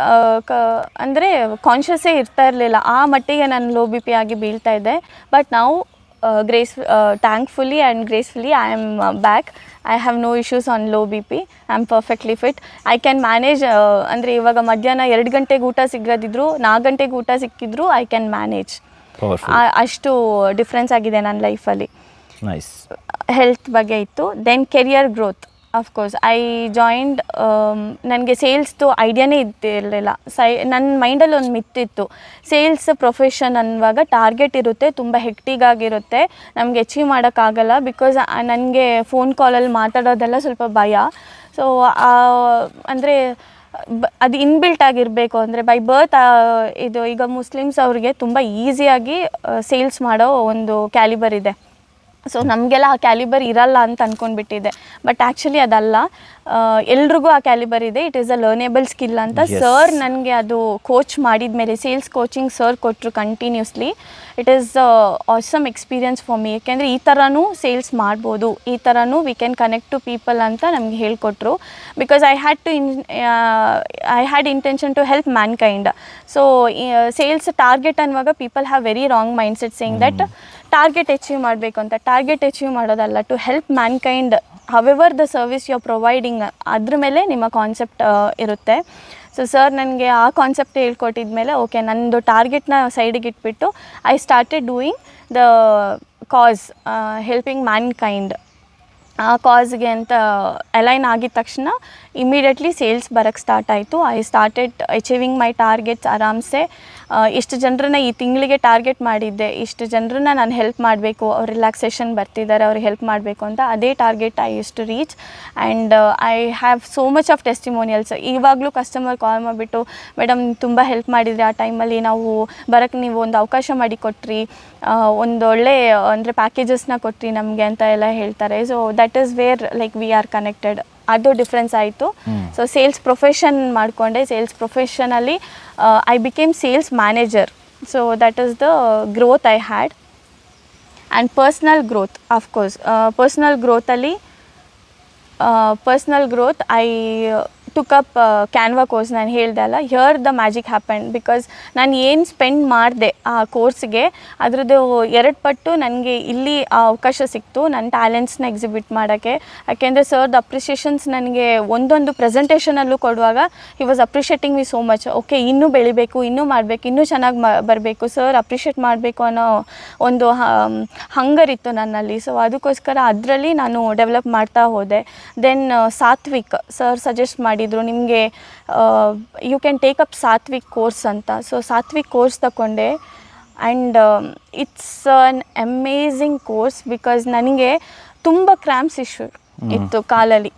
ಅಂದರೆ ಕಾನ್ಷಿಯಸ್ಸೇ ಇರ್ತಾ ಇರಲಿಲ್ಲ, ಆ ಮಟ್ಟಿಗೆ ನಾನು ಲೋ ಬಿ ಪಿ ಆಗಿ ಬೀಳ್ತಾ ಇದ್ದೆ. ಬಟ್ ನಾವು thankfully and gracefully I am back. I have no issues on low BP. I am perfectly fit. I can manage. ಅಂದರೆ ಇವಾಗ ಮಧ್ಯಾಹ್ನ 2 ಗಂಟೆಗೆ ಊಟ ಸಿಗದಿದ್ರು 4 ಗಂಟೆಗೆ ಊಟ ಸಿಕ್ಕಿದ್ರು ಐ ಕ್ಯಾನ್ ಮ್ಯಾನೇಜ್. ಅಷ್ಟು ಡಿಫ್ರೆನ್ಸ್ ಆಗಿದೆ ನನ್ನ ಲೈಫಲ್ಲಿ. ನೈಸ್. ಹೆಲ್ತ್ ಬಗ್ಗೆ ಇತ್ತು. Then career growth. Of course I joined, ನನಗೆ ಸೇಲ್ಸ್ದು ಐಡಿಯಾನೇ ಇದ್ದಿರಲಿಲ್ಲ. ನನ್ನ ಮೈಂಡಲ್ಲಿ ಒಂದು ಮಿತ್ತಿತ್ತು, ಸೇಲ್ಸ್ ಪ್ರೊಫೆಷನ್ ಅನ್ನುವಾಗ ಟಾರ್ಗೆಟ್ ಇರುತ್ತೆ, ತುಂಬ ಹೆಕ್ಟಿಗಾಗಿರುತ್ತೆ, ನಮಗೆ ಅಚೀವ್ ಮಾಡೋಕ್ಕಾಗಲ್ಲ. ಬಿಕಾಸ್ ನನಗೆ ಫೋನ್ ಕಾಲಲ್ಲಿ ಮಾತಾಡೋದೆಲ್ಲ ಸ್ವಲ್ಪ ಭಯ. ಸೊ ಅಂದರೆ ಅದು ಇನ್ಬಿಲ್ಟ್ ಆಗಿರಬೇಕು. ಅಂದರೆ ಬೈ ಬರ್ತ್ ಇದು ಈಗ ಮುಸ್ಲಿಮ್ಸ್ ಅವ್ರಿಗೆ ತುಂಬ ಈಸಿಯಾಗಿ ಸೇಲ್ಸ್ ಮಾಡೋ ಒಂದು ಕ್ಯಾಲಿಬರ್ ಇದೆ. ಸೊ ನಮಗೆಲ್ಲ ಆ ಕ್ಯಾಲಿಬರ್ ಇರಲ್ಲ ಅಂತ ಅಂದ್ಕೊಂಡ್ಬಿಟ್ಟಿದೆ. ಬಟ್ ಆ್ಯಕ್ಚುಲಿ ಅದಲ್ಲ, ಎಲ್ರಿಗೂ ಆ ಕ್ಯಾಲಿಬರ್ ಇದೆ. It is a learnable skill ಅಂತ ಸರ್ ನನಗೆ ಅದು ಕೋಚ್ ಮಾಡಿದ ಮೇಲೆ, ಸೇಲ್ಸ್ ಕೋಚಿಂಗ್ ಸರ್ ಕೊಟ್ಟರು continuously. It is awesome experience for me. ಯಾಕೆಂದರೆ ಈ ಥರನೂ ಸೇಲ್ಸ್ ಮಾಡ್ಬೋದು, ಈ ಥರನೂ we can connect to people ಅಂತ ನಮಗೆ ಹೇಳಿಕೊಟ್ರು. Because I had intention to help mankind. So sales target ಅನ್ನುವಾಗ people have very wrong mindset saying that target achieve ಮಾಡಬೇಕು ಅಂತ. ಟಾರ್ಗೆಟ್ ಅಚೀವ್ ಮಾಡೋದಲ್ಲ, to help Mankind however the service you are providing, ಅದ್ರ ಮೇಲೆ ನಿಮ್ಮ concept ಇರುತ್ತೆ. So sir ನನಗೆ ಆ ಕಾನ್ಸೆಪ್ಟ್ ಹೇಳ್ಕೊಟ್ಟಿದ್ಮೇಲೆ ಓಕೆ, ನನ್ನದು ಟಾರ್ಗೆಟ್ನ ಸೈಡಿಗೆ ಇಟ್ಬಿಟ್ಟು I started doing the cos, helping Mankind. ಆ ಕಾಸ್ಗೆ ಅಂತ ಅಲೈನ್ ಆಗಿದ ತಕ್ಷಣ ಇಮಿಡಿಯೇಟ್ಲಿ ಸೇಲ್ಸ್ ಬರೋಕ್ಕೆ ಸ್ಟಾರ್ಟ್ ಆಯಿತು. I started achieving my targets ಆರಾಮ್ಸೆ. ಇಷ್ಟು ಜನರನ್ನ ಈ ತಿಂಗಳಿಗೆ ಟಾರ್ಗೆಟ್ ಮಾಡಿದ್ದೆ, ಇಷ್ಟು ಜನರನ್ನ ನಾನು ಹೆಲ್ಪ್ ಮಾಡಬೇಕು, ಅವ್ರು ರಿಲ್ಯಾಕ್ಸೇಷನ್ ಬರ್ತಿದ್ದಾರೆ, ಅವ್ರಿಗೆ ಹೆಲ್ಪ್ ಮಾಡಬೇಕು ಅಂತ. ಅದೇ target I use to reach. And I have so much of testimonials. ಇವಾಗಲೂ ಕಸ್ಟಮರ್ ಕಾಲ್ ಮಾಡಿಬಿಟ್ಟು ಮೇಡಮ್ ತುಂಬ ಹೆಲ್ಪ್ ಮಾಡಿದ್ರಿ, ಆ ಟೈಮಲ್ಲಿ ನಾವು ಬರೋಕ್ಕೆ ನೀವು ಒಂದು ಅವಕಾಶ ಮಾಡಿ ಕೊಟ್ರಿ, ಒಂದು ಒಳ್ಳೆ ಅಂದರೆ ಪ್ಯಾಕೇಜಸ್ನ ಕೊಟ್ರಿ ನಮಗೆ ಅಂತ ಎಲ್ಲ ಹೇಳ್ತಾರೆ. So that is where like we are connected. ಅದು ಡಿಫ್ರೆನ್ಸ್ ಆಯಿತು. ಸೊ ಸೇಲ್ಸ್ ಪ್ರೊಫೆಷನ್ ಮಾಡಿಕೊಂಡೆ. ಸೇಲ್ಸ್ ಪ್ರೊಫೆಷನಲ್ಲಿ I became sales manager. So that is the growth I had. And personal growth of course personal growth I took up Canva course. ನಾನು ಹೇಳ್ದೆ ಅಲ್ಲ, here the magic happen. Because ನಾನು ಏನು spend ಮಾಡಿದೆ ಆ ಕೋರ್ಸ್ಗೆ ಅದರದ್ದು 2 ಪಟ್ಟು ನನಗೆ ಇಲ್ಲಿ ಆ ಅವಕಾಶ ಸಿಕ್ತು ನನ್ನ ಟ್ಯಾಲೆಂಟ್ಸ್ನ ಎಕ್ಸಿಬಿಟ್ ಮಾಡೋಕ್ಕೆ. ಯಾಕೆಂದರೆ ಸರ್ದು ಅಪ್ರಿಷಿಯೇಷನ್ಸ್ ನನಗೆ ಒಂದೊಂದು ಪ್ರೆಸೆಂಟೇಷನಲ್ಲೂ ಕೊಡುವಾಗ he was appreciating me so much. Okay, ಇನ್ನೂ ಬೆಳಿಬೇಕು, ಇನ್ನೂ ಮಾಡಬೇಕು, ಇನ್ನೂ ಚೆನ್ನಾಗಿ ಬರಬೇಕು, ಸರ್ ಅಪ್ರಿಷಿಯೇಟ್ ಮಾಡಬೇಕು ಅನ್ನೋ ಒಂದು ಹಂಗರಿತ್ತು ನನ್ನಲ್ಲಿ. ಸೊ ಅದಕ್ಕೋಸ್ಕರ ಅದರಲ್ಲಿ ನಾನು ಡೆವಲಪ್ ಮಾಡ್ತಾ ಹೋದೆ. ದೆನ್ ಸಾತ್ವಿಕ್ ಸರ್ ಸಜೆಸ್ಟ್ ಮಾಡಿದರು, ನಿಮಗೆ you can take up Satvik course ಅಂತ. ಸೊ ಸಾತ್ವಿಕ್ ಕೋರ್ಸ್ ತಗೊಂಡೆ and it's an amazing course. Because ನನಗೆ ತುಂಬ ಕ್ರ್ಯಾಂಪ್ಸ್ ಇಶ್ಯೂ ಇತ್ತು ಕಾಲಲ್ಲಿ.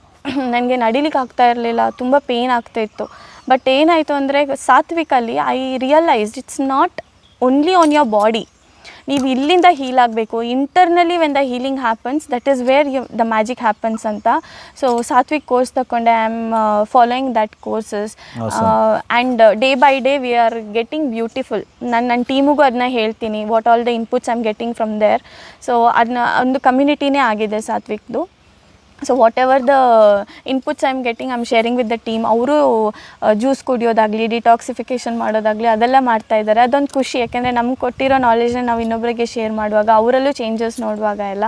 ನನಗೆ ನಡಿಲಿಕ್ಕೆ ಆಗ್ತಾ ಇರಲಿಲ್ಲ, ತುಂಬ ಪೇಯ್ನ್ ಆಗ್ತಾಯಿತ್ತು. ಬಟ್ ಏನಾಯಿತು ಅಂದರೆ ಸಾತ್ವಿಕಲ್ಲಿ I realized it's not only on your body. ನೀವು ಇಲ್ಲಿಂದ ಹೀಲ್ ಆಗಬೇಕು. Internally when the healing happens, that is where the magic happens ಅಂತ. ಸೊ ಸಾತ್ವಿಕ್ ಕೋರ್ಸ್ ತಗೊಂಡೆ. I am following that courses and day by day we are getting beautiful. ನನ್ನ ಟೀಮಿಗೂ ಅದನ್ನ ಹೇಳ್ತೀನಿ, what all the inputs I am getting from there. So ಅದನ್ನ ಒಂದು ಕಮ್ಯುನಿಟಿನೇ ಆಗಿದೆ ಸಾತ್ವಿಕ್ದು. So whatever the inputs I am getting I am sharing with the team. ಅವರು ಜ್ಯೂಸ್ ಕುಡಿಯೋದಾಗಲಿ, ಡಿಟಾಕ್ಸಿಫಿಕೇಷನ್ ಮಾಡೋದಾಗಲಿ ಅದೆಲ್ಲ ಮಾಡ್ತಾಯಿದ್ದಾರೆ. ಅದೊಂದು ಖುಷಿ, ಯಾಕೆಂದರೆ ನಮ್ಗೆ ಕೊಟ್ಟಿರೋ ನಾಲೆಜ್ನ ನಾವು ಇನ್ನೊಬ್ಬರಿಗೆ ಶೇರ್ ಮಾಡುವಾಗ ಅವರಲ್ಲೂ ಚೇಂಜಸ್ ನೋಡುವಾಗ ಎಲ್ಲ.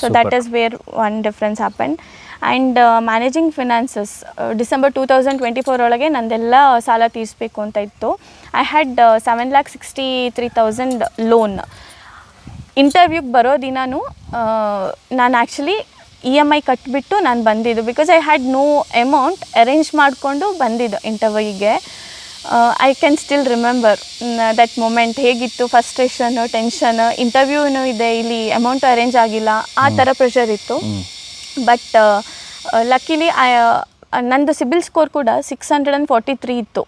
So that is wear one difference happen. And managing finances December 2024 ಒಳಗೆ ನಂದೆಲ್ಲ ಸಾಲ ತೀರಿಸಬೇಕು ಅಂತ ಇತ್ತು. I had 7,63,000 loan. ಇಂಟರ್ವ್ಯೂಗೆ ಬರೋ ದಿನಾನು ನಾನು ಆ್ಯಕ್ಚುಲಿ EMI ಕಟ್ಟಿಬಿಟ್ಟು ನಾನು ಬಂದಿದ್ದು. Because I had no amount arrange ಮಾಡಿಕೊಂಡು ಬಂದಿದ್ದು ಇಂಟರ್ವ್ಯೂಗೆ. I can still remember that moment. ಹೇಗಿತ್ತು, ಫಸ್ಟ್ರೇಷನು, ಟೆನ್ಷನ್, ಇಂಟರ್ವ್ಯೂನೂ ಇದೆ, ಇಲ್ಲಿ ಅಮೌಂಟು ಅರೇಂಜ್ ಆಗಿಲ್ಲ, ಆ ಥರ ಪ್ರೆಷರ್ ಇತ್ತು. ಬಟ್ ಲಕ್ಕಿಲಿ ನಂದು ಸಿಬಿಲ್ ಸ್ಕೋರ್ ಕೂಡ 643 ಇತ್ತು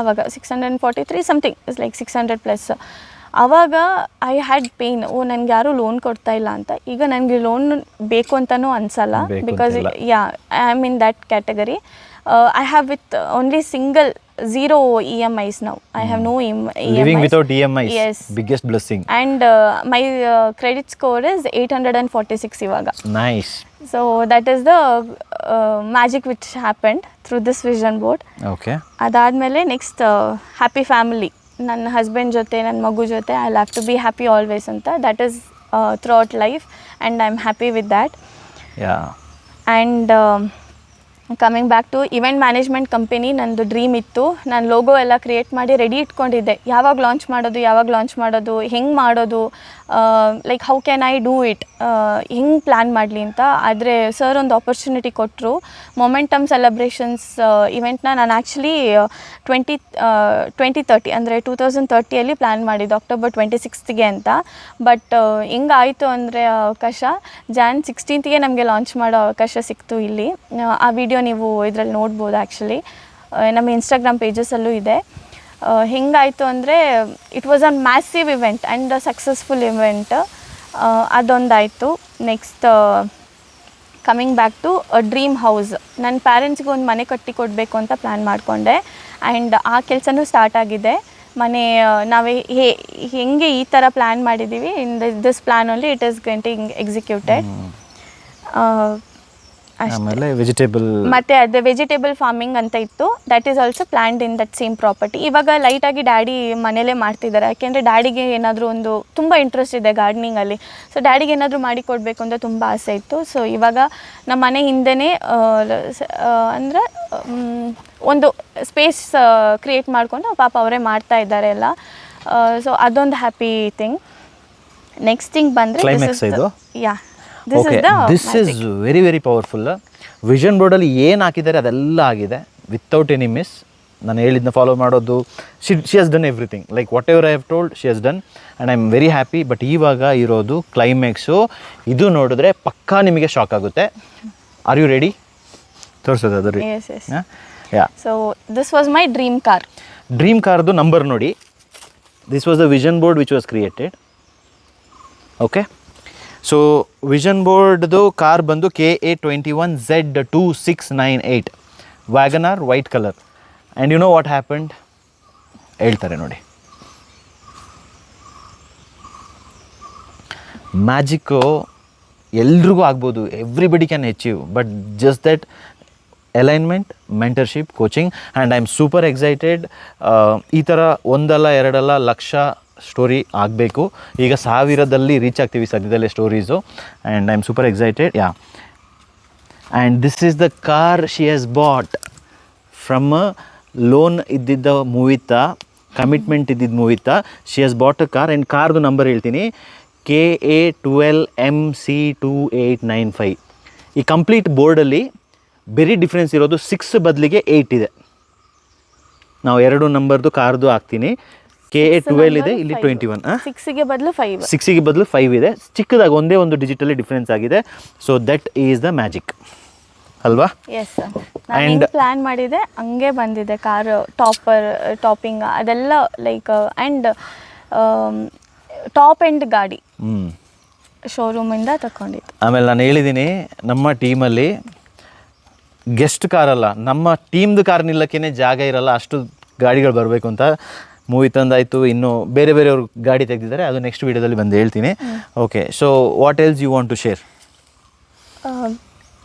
ಆವಾಗ. 643 ಸಮಥಿಂಗ್, ಇಸ್ ಲೈಕ್ 600+. ಆವಾಗ ಐ ಹ್ಯಾಡ್ ಪೇಯ್ನ್. ನನಗೆ ಯಾರೂ ಲೋನ್ ಕೊಡ್ತಾ ಇಲ್ಲ ಅಂತ. ಈಗ ನನಗೆ ಲೋನ್ ಬೇಕು ಅಂತಲೂ ಅನಿಸಲ್ಲ. Because I am in that category. I have with only single 0 EMIs now. I have no EMIs. Living without EMIs. Yes. Biggest blessing. And my credit score is 846 ಇವಾಗ. Nice. So that is the magic which happened through this vision board. Okay. ಅದಾದಮೇಲೆ next happy family. ನನ್ನ husband ಜೊತೆ, ನನ್ನ ಮಗು ಜೊತೆ I have to be happy always ಅಂತ. That is throughout life and I am happy with that. And coming back to event management company, ನಂದು dream ಇತ್ತು. ನಾನು ಲೋಗೋ ಎಲ್ಲ ಕ್ರಿಯೇಟ್ ಮಾಡಿ ರೆಡಿ ಇಟ್ಕೊಂಡಿದ್ದೆ. ಯಾವಾಗ ಲಾಂಚ್ ಮಾಡೋದು, ಹೆಂಗೆ ಮಾಡೋದು, like how can I do it, ಹೆಂಗೆ ಪ್ಲ್ಯಾನ್ ಮಾಡಲಿ ಅಂತ. ಆದರೆ ಸರ್ ಒಂದು ಆಪರ್ಚುನಿಟಿ ಕೊಟ್ಟರು. ಮೊಮೆಂಟಮ್ ಸೆಲೆಬ್ರೇಷನ್ಸ್ ಇವೆಂಟ್ನ ನಾನು ಆ್ಯಕ್ಚುಲಿ 2030 ಅಂದರೆ 2030 ಪ್ಲ್ಯಾನ್ ಮಾಡಿದ್ದು, October 26ಗೆ ಅಂತ. ಬಟ್ ಹೆಂಗಾಯಿತು ಅಂದರೆ ಅವಕಾಶ Jan 16ಗೆ ನಮಗೆ ಲಾಂಚ್ ಮಾಡೋ ಅವಕಾಶ ಸಿಕ್ತು ಇಲ್ಲಿ. ಆ ವಿಡಿಯೋ ನೀವು ಇದರಲ್ಲಿ ನೋಡ್ಬೋದು. ಆ್ಯಕ್ಚುಲಿ ನಮ್ಮ ಇನ್ಸ್ಟಾಗ್ರಾಮ್ ಪೇಜಸಲ್ಲೂ ಇದೆ. ಹೆಂಗಾಯಿತು ಅಂದರೆ it was an massive event and a successful event. ಅದೊಂದಾಯಿತು. Next coming back to dream house. ನನ್ನ ಪ್ಯಾರೆಂಟ್ಸ್ಗೆ ಒಂದು ಮನೆ ಕಟ್ಟಿ ಕೊಡಬೇಕು ಅಂತ ಪ್ಲ್ಯಾನ್ ಮಾಡಿಕೊಂಡೆ. ಆ್ಯಂಡ್ ಆ ಕೆಲಸನೂ ಸ್ಟಾರ್ಟ್ ಆಗಿದೆ. ಮನೆ ನಾವೇ ಹೆಂಗೆ ಈ ಥರ ಪ್ಲ್ಯಾನ್ ಮಾಡಿದ್ದೀವಿ, in this plan only it is getting executed. ಆಮೇಲೆ ವೆಜಿಟೇಬಲ್, ಮತ್ತು ಅದೇ ವೆಜಿಟೇಬಲ್ ಫಾರ್ಮಿಂಗ್ ಅಂತ ಇತ್ತು. That is also planned in that same property. ಇವಾಗ ಲೈಟಾಗಿ ಡ್ಯಾಡಿ ಮನೇಲೇ ಮಾಡ್ತಿದ್ದಾರೆ. ಯಾಕೆಂದರೆ ಡ್ಯಾಡಿಗೆ ಏನಾದರೂ ಒಂದು ತುಂಬ ಇಂಟ್ರೆಸ್ಟ್ ಇದೆ ಗಾರ್ಡನಿಂಗಲ್ಲಿ. ಸೊ ಡ್ಯಾಡಿಗೆ ಏನಾದರೂ ಮಾಡಿ ಕೊಡಬೇಕು ಅಂತ ತುಂಬ ಆಸೆ ಇತ್ತು. ಸೊ ಇವಾಗ ನಮ್ಮ ಮನೆ ಹಿಂದೆಯೇ ಅಂದರೆ ಒಂದು ಸ್ಪೇಸ್ ಕ್ರಿಯೇಟ್ ಮಾಡಿಕೊಂಡು ಪಾಪ ಅವರೇ ಮಾಡ್ತಾ ಇದ್ದಾರೆ ಎಲ್ಲ. ಸೊ ಅದೊಂದು ಹ್ಯಾಪಿ ಥಿಂಗ್. ನೆಕ್ಸ್ಟ್ ಥಿಂಗ್ ಬಂದರೆ this is very very powerful. Vision ಬೋರ್ಡಲ್ಲಿ ಏನು ಹಾಕಿದ್ದಾರೆ ಅದೆಲ್ಲ ಆಗಿದೆ ವಿತೌಟ್ ಎನಿ ಮಿಸ್. ನಾನು ಹೇಳಿದ್ನ ಫಾಲೋ ಮಾಡೋದು, she has done everything. Like whatever I have told she has done and I am very happy. But ಇವಾಗ ಇರೋದು ಕ್ಲೈಮ್ಯಾಕ್ಸು. ಇದು ನೋಡಿದ್ರೆ ಪಕ್ಕಾ ನಿಮಗೆ ಶಾಕ್ ಆಗುತ್ತೆ. Are you ready? ತೋರಿಸೋದು ಅದು. Yeah. So this was my dream car. Dream ಕಾರ್ದು ನಂಬರ್ ನೋಡಿ. This was the vision board which was created. Okay, so vision ಬೋರ್ಡ್ದು ಕಾರ್ ಬಂದು KA21Z2698 WagonR white colour. And you know what happened ಹೇಳ್ತಾರೆ ನೋಡಿ. Magic ಎಲ್ರಿಗೂ ಆಗ್ಬೋದು, everybody can achieve, but just that alignment, mentorship, coaching. And I am super excited. ಈ ಥರ ಒಂದಲ್ಲ ಎರಡಲ್ಲ ಲಕ್ಷ ಸ್ಟೋರಿ ಆಗಬೇಕು. ಈಗ 1000ದಲ್ಲಿ ರೀಚ್ ಆಗ್ತೀವಿ ಸದ್ಯದಲ್ಲೇ stories. And I am super excited. Yeah, and this is the car she has bought from loan ಇದ್ದಿದ್ದ ಮೂವಿತಾ, ಕಮಿಟ್ಮೆಂಟ್ ಇದ್ದಿದ್ದು ಮೂವಿತಾ. She has bought a car. And ಕಾರ್ದು ನಂಬರ್ ಹೇಳ್ತೀನಿ, KA12MC2895. ಈ ಕಂಪ್ಲೀಟ್ ಬೋರ್ಡಲ್ಲಿ ವೆರಿ ಡಿಫ್ರೆನ್ಸ್ ಇರೋದು 6 ಬದಲಿಗೆ 8 ಇದೆ. ನಾವು 2 ನಂಬರ್ದು ಕಾರ್ದು ಹಾಕ್ತೀನಿ. KA12 ಇದೆ, ಇಲ್ಲಿ 21. 6ಗೆ ಬದಲು 5. 6ಗೆ ಬದಲು 5 ಇದೆ. ಚಿಕ್ಕದಾಗಿ ಒಂದೇ ಒಂದು ಡಿಜಿಟಲಿ ಡಿಫ್ರೆನ್ಸ್ ಆಗಿದೆ. So that is the magic ಅಲ್ವಾ? ಎಸ್ ಸರ್, ನಾನು ಪ್ಲ್ಯಾನ್ ಮಾಡಿದೆ ಹಂಗೆ ಬಂದಿದೆ ಕಾರು. ಟಾಪಿಂಗ್ ಅದೆಲ್ಲ ಲೈಕ್ ಆ್ಯಂಡ್ ಟಾಪ್ ಎಂಡ್ ಗಾಡಿ ಶೋರೂಮಿಂದ ತಗೊಂಡಿದ್ದು. ಆಮೇಲೆ ನಾನು ಹೇಳಿದ್ದೀನಿ, ನಮ್ಮ ಟೀಮಲ್ಲಿ ಗೆಸ್ಟ್ ಕಾರಲ್ಲ, ನಮ್ಮ ಟೀಮ್ದು ಕಾರ್ ನಿಲ್ಲಕ್ಕೇ ಜಾಗ ಇರಲ್ಲ, ಅಷ್ಟು ಗಾಡಿಗಳು ಬರಬೇಕು ಅಂತ ಮೂವಿ ತಂದಾಯಿತು. ಇನ್ನು ಬೇರೆ ಬೇರೆಯವ್ರು ಗಾಡಿ ತೆಗೆದಿದ್ದಾರೆ, ಅದು ನೆಕ್ಸ್ಟ್ ವೀಡಿಯೋದಲ್ಲಿ ಬಂದು ಹೇಳ್ತೀನಿ. Okay, so what else you want to share?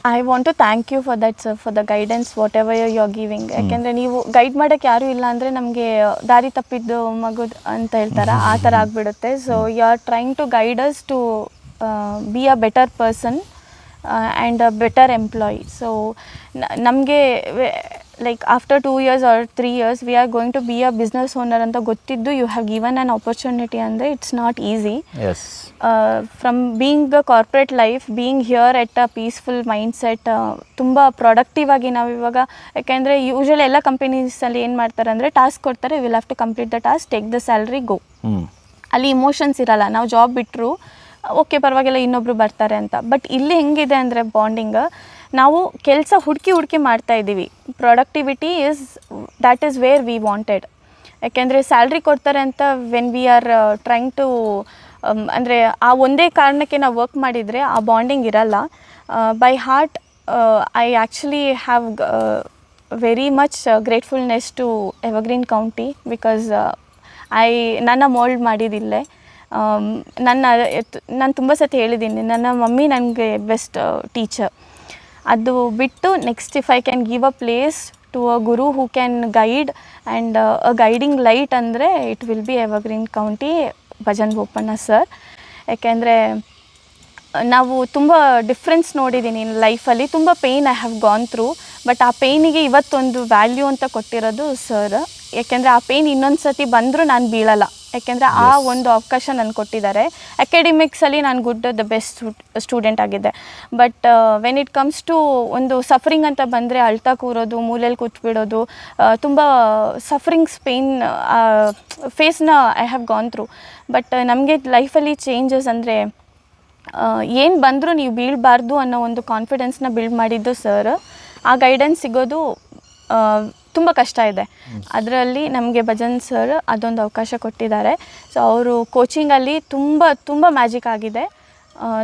I want to thank you for that sir, for the guidance whatever you are giving. ಯಾಕೆಂದರೆ ನೀವು ಗೈಡ್ ಮಾಡೋಕ್ಕೆ ಯಾರೂ ಇಲ್ಲ ಅಂದರೆ ನಮಗೆ ದಾರಿ ತಪ್ಪಿದ್ದು ಮಗು ಅಂತ ಹೇಳ್ತಾರೆ, ಆ ಥರ ಆಗಿಬಿಡುತ್ತೆ. So you are trying to guide us to be a better person and a better employee. So ನಮಗೆ like after 2 years or 3 years we are going to be a business owner ಅಂತ ಗೊತ್ತಿದ್ದು you have given an opportunity ಅಂದರೆ it's not easy. Yes, from being a corporate life, being here at a peaceful mindset, ತುಂಬ productive ಆಗಿ ನಾವು ಇವಾಗ, ಯಾಕೆಂದರೆ usually ಎಲ್ಲ ಕಂಪನೀಸಲ್ಲಿ ಏನು ಮಾಡ್ತಾರೆ ಅಂದರೆ ಟಾಸ್ಕ್ ಕೊಡ್ತಾರೆ, will have to complete the task, take the salary, go. ಅಲ್ಲಿ ಇಮೋಷನ್ಸ್ ಇರಲ್ಲ. ನಾವು ಜಾಬ್ ಬಿಟ್ಟರು ಓಕೆ ಪರವಾಗಿಲ್ಲ ಇನ್ನೊಬ್ರು ಬರ್ತಾರೆ ಅಂತ. ಬಟ್ ಇಲ್ಲಿ ಹೆಂಗಿದೆ ಅಂದರೆ ಬಾಂಡಿಂಗ್, ನಾವು ಕೆಲಸ ಹುಡುಕಿ ಮಾಡ್ತಾ ಇದ್ದೀವಿ. Productivity that is where we wanted. ಯಾಕೆಂದರೆ ಸ್ಯಾಲ್ರಿ ಕೊಡ್ತಾರೆ ಅಂತ when we are trying to ಅಂದರೆ ಆ ಒಂದೇ ಕಾರಣಕ್ಕೆ ನಾವು ವರ್ಕ್ ಮಾಡಿದರೆ ಆ ಬಾಂಡಿಂಗ್ ಇರಲ್ಲ. By heart I actually have very much gratefulness to evergreen county because ನನ್ನ ಮೋಲ್ಡ್ ಮಾಡಿದಿಲ್ಲೇ. ನಾನು ತುಂಬ ಸತಿ ಹೇಳಿದ್ದೀನಿ, ನನ್ನ ಮಮ್ಮಿ ನನಗೆ ಬೆಸ್ಟ್ ಟೀಚರ್. ಅದು ಬಿಟ್ಟು next if I can give a place to a Guru who can guide and a guiding light ಅಂದರೆ it will be evergreen county Bhajan Bopanna sir. ಯಾಕೆಂದರೆ ನಾವು ತುಂಬ ಡಿಫ್ರೆನ್ಸ್ ನೋಡಿದ್ದೀನಿ ಲೈಫಲ್ಲಿ, ತುಂಬ pain I have gone through. But ಆ ಪೇಯ್ನಿಗೆ ಇವತ್ತೊಂದು ವ್ಯಾಲ್ಯೂ ಅಂತ ಕೊಟ್ಟಿರೋದು ಸರ್. ಯಾಕೆಂದರೆ ಆ ಪೇಯ್ನ್ ಇನ್ನೊಂದು ಸತಿ ಬಂದರೂ ನಾನು ಬೀಳಲ್ಲ. ಯಾಕೆಂದರೆ ಆ ಒಂದು ಅವಕಾಶ ನನಗೆ ಕೊಟ್ಟಿದ್ದಾರೆ. ಅಕಾಡೆಮಿಕ್ಸಲ್ಲಿ ನಾನು ದ ಬೆಸ್ಟ್ ಸ್ಟೂಡೆಂಟ್ ಆಗಿದ್ದೆ. But when it comes to ಒಂದು ಸಫರಿಂಗ್ ಅಂತ ಬಂದರೆ ಅಳ್ತಾ ಕೂರೋದು, ಮೂಲೆಯಲ್ಲಿ ಕೂತ್ಬಿಡೋದು, ತುಂಬ ಸಫರಿಂಗ್ಸ್ ಪೇಯ್ನ್ ಫೇಸ್ನ I have gone through. But ನಮಗೆ ಲೈಫಲ್ಲಿ ಚೇಂಜಸ್ ಅಂದರೆ ಏನು ಬಂದರೂ ನೀವು ಬೀಳಬಾರ್ದು ಅನ್ನೋ ಒಂದು ಕಾನ್ಫಿಡೆನ್ಸ್ನ ಬಿಲ್ಡ್ ಮಾಡಿದ್ದು ಸರ್. ಆ ಗೈಡೆನ್ಸ್ ಸಿಗೋದು ತುಂಬ ಕಷ್ಟ ಇದೆ. ಅದರಲ್ಲಿ ನಮಗೆ ಭಜನ್ ಸರ್ ಅದೊಂದು ಅವಕಾಶ ಕೊಟ್ಟಿದ್ದಾರೆ. ಸೊ ಅವರು ಕೋಚಿಂಗಲ್ಲಿ ತುಂಬ ಮ್ಯಾಜಿಕ್ ಆಗಿದೆ.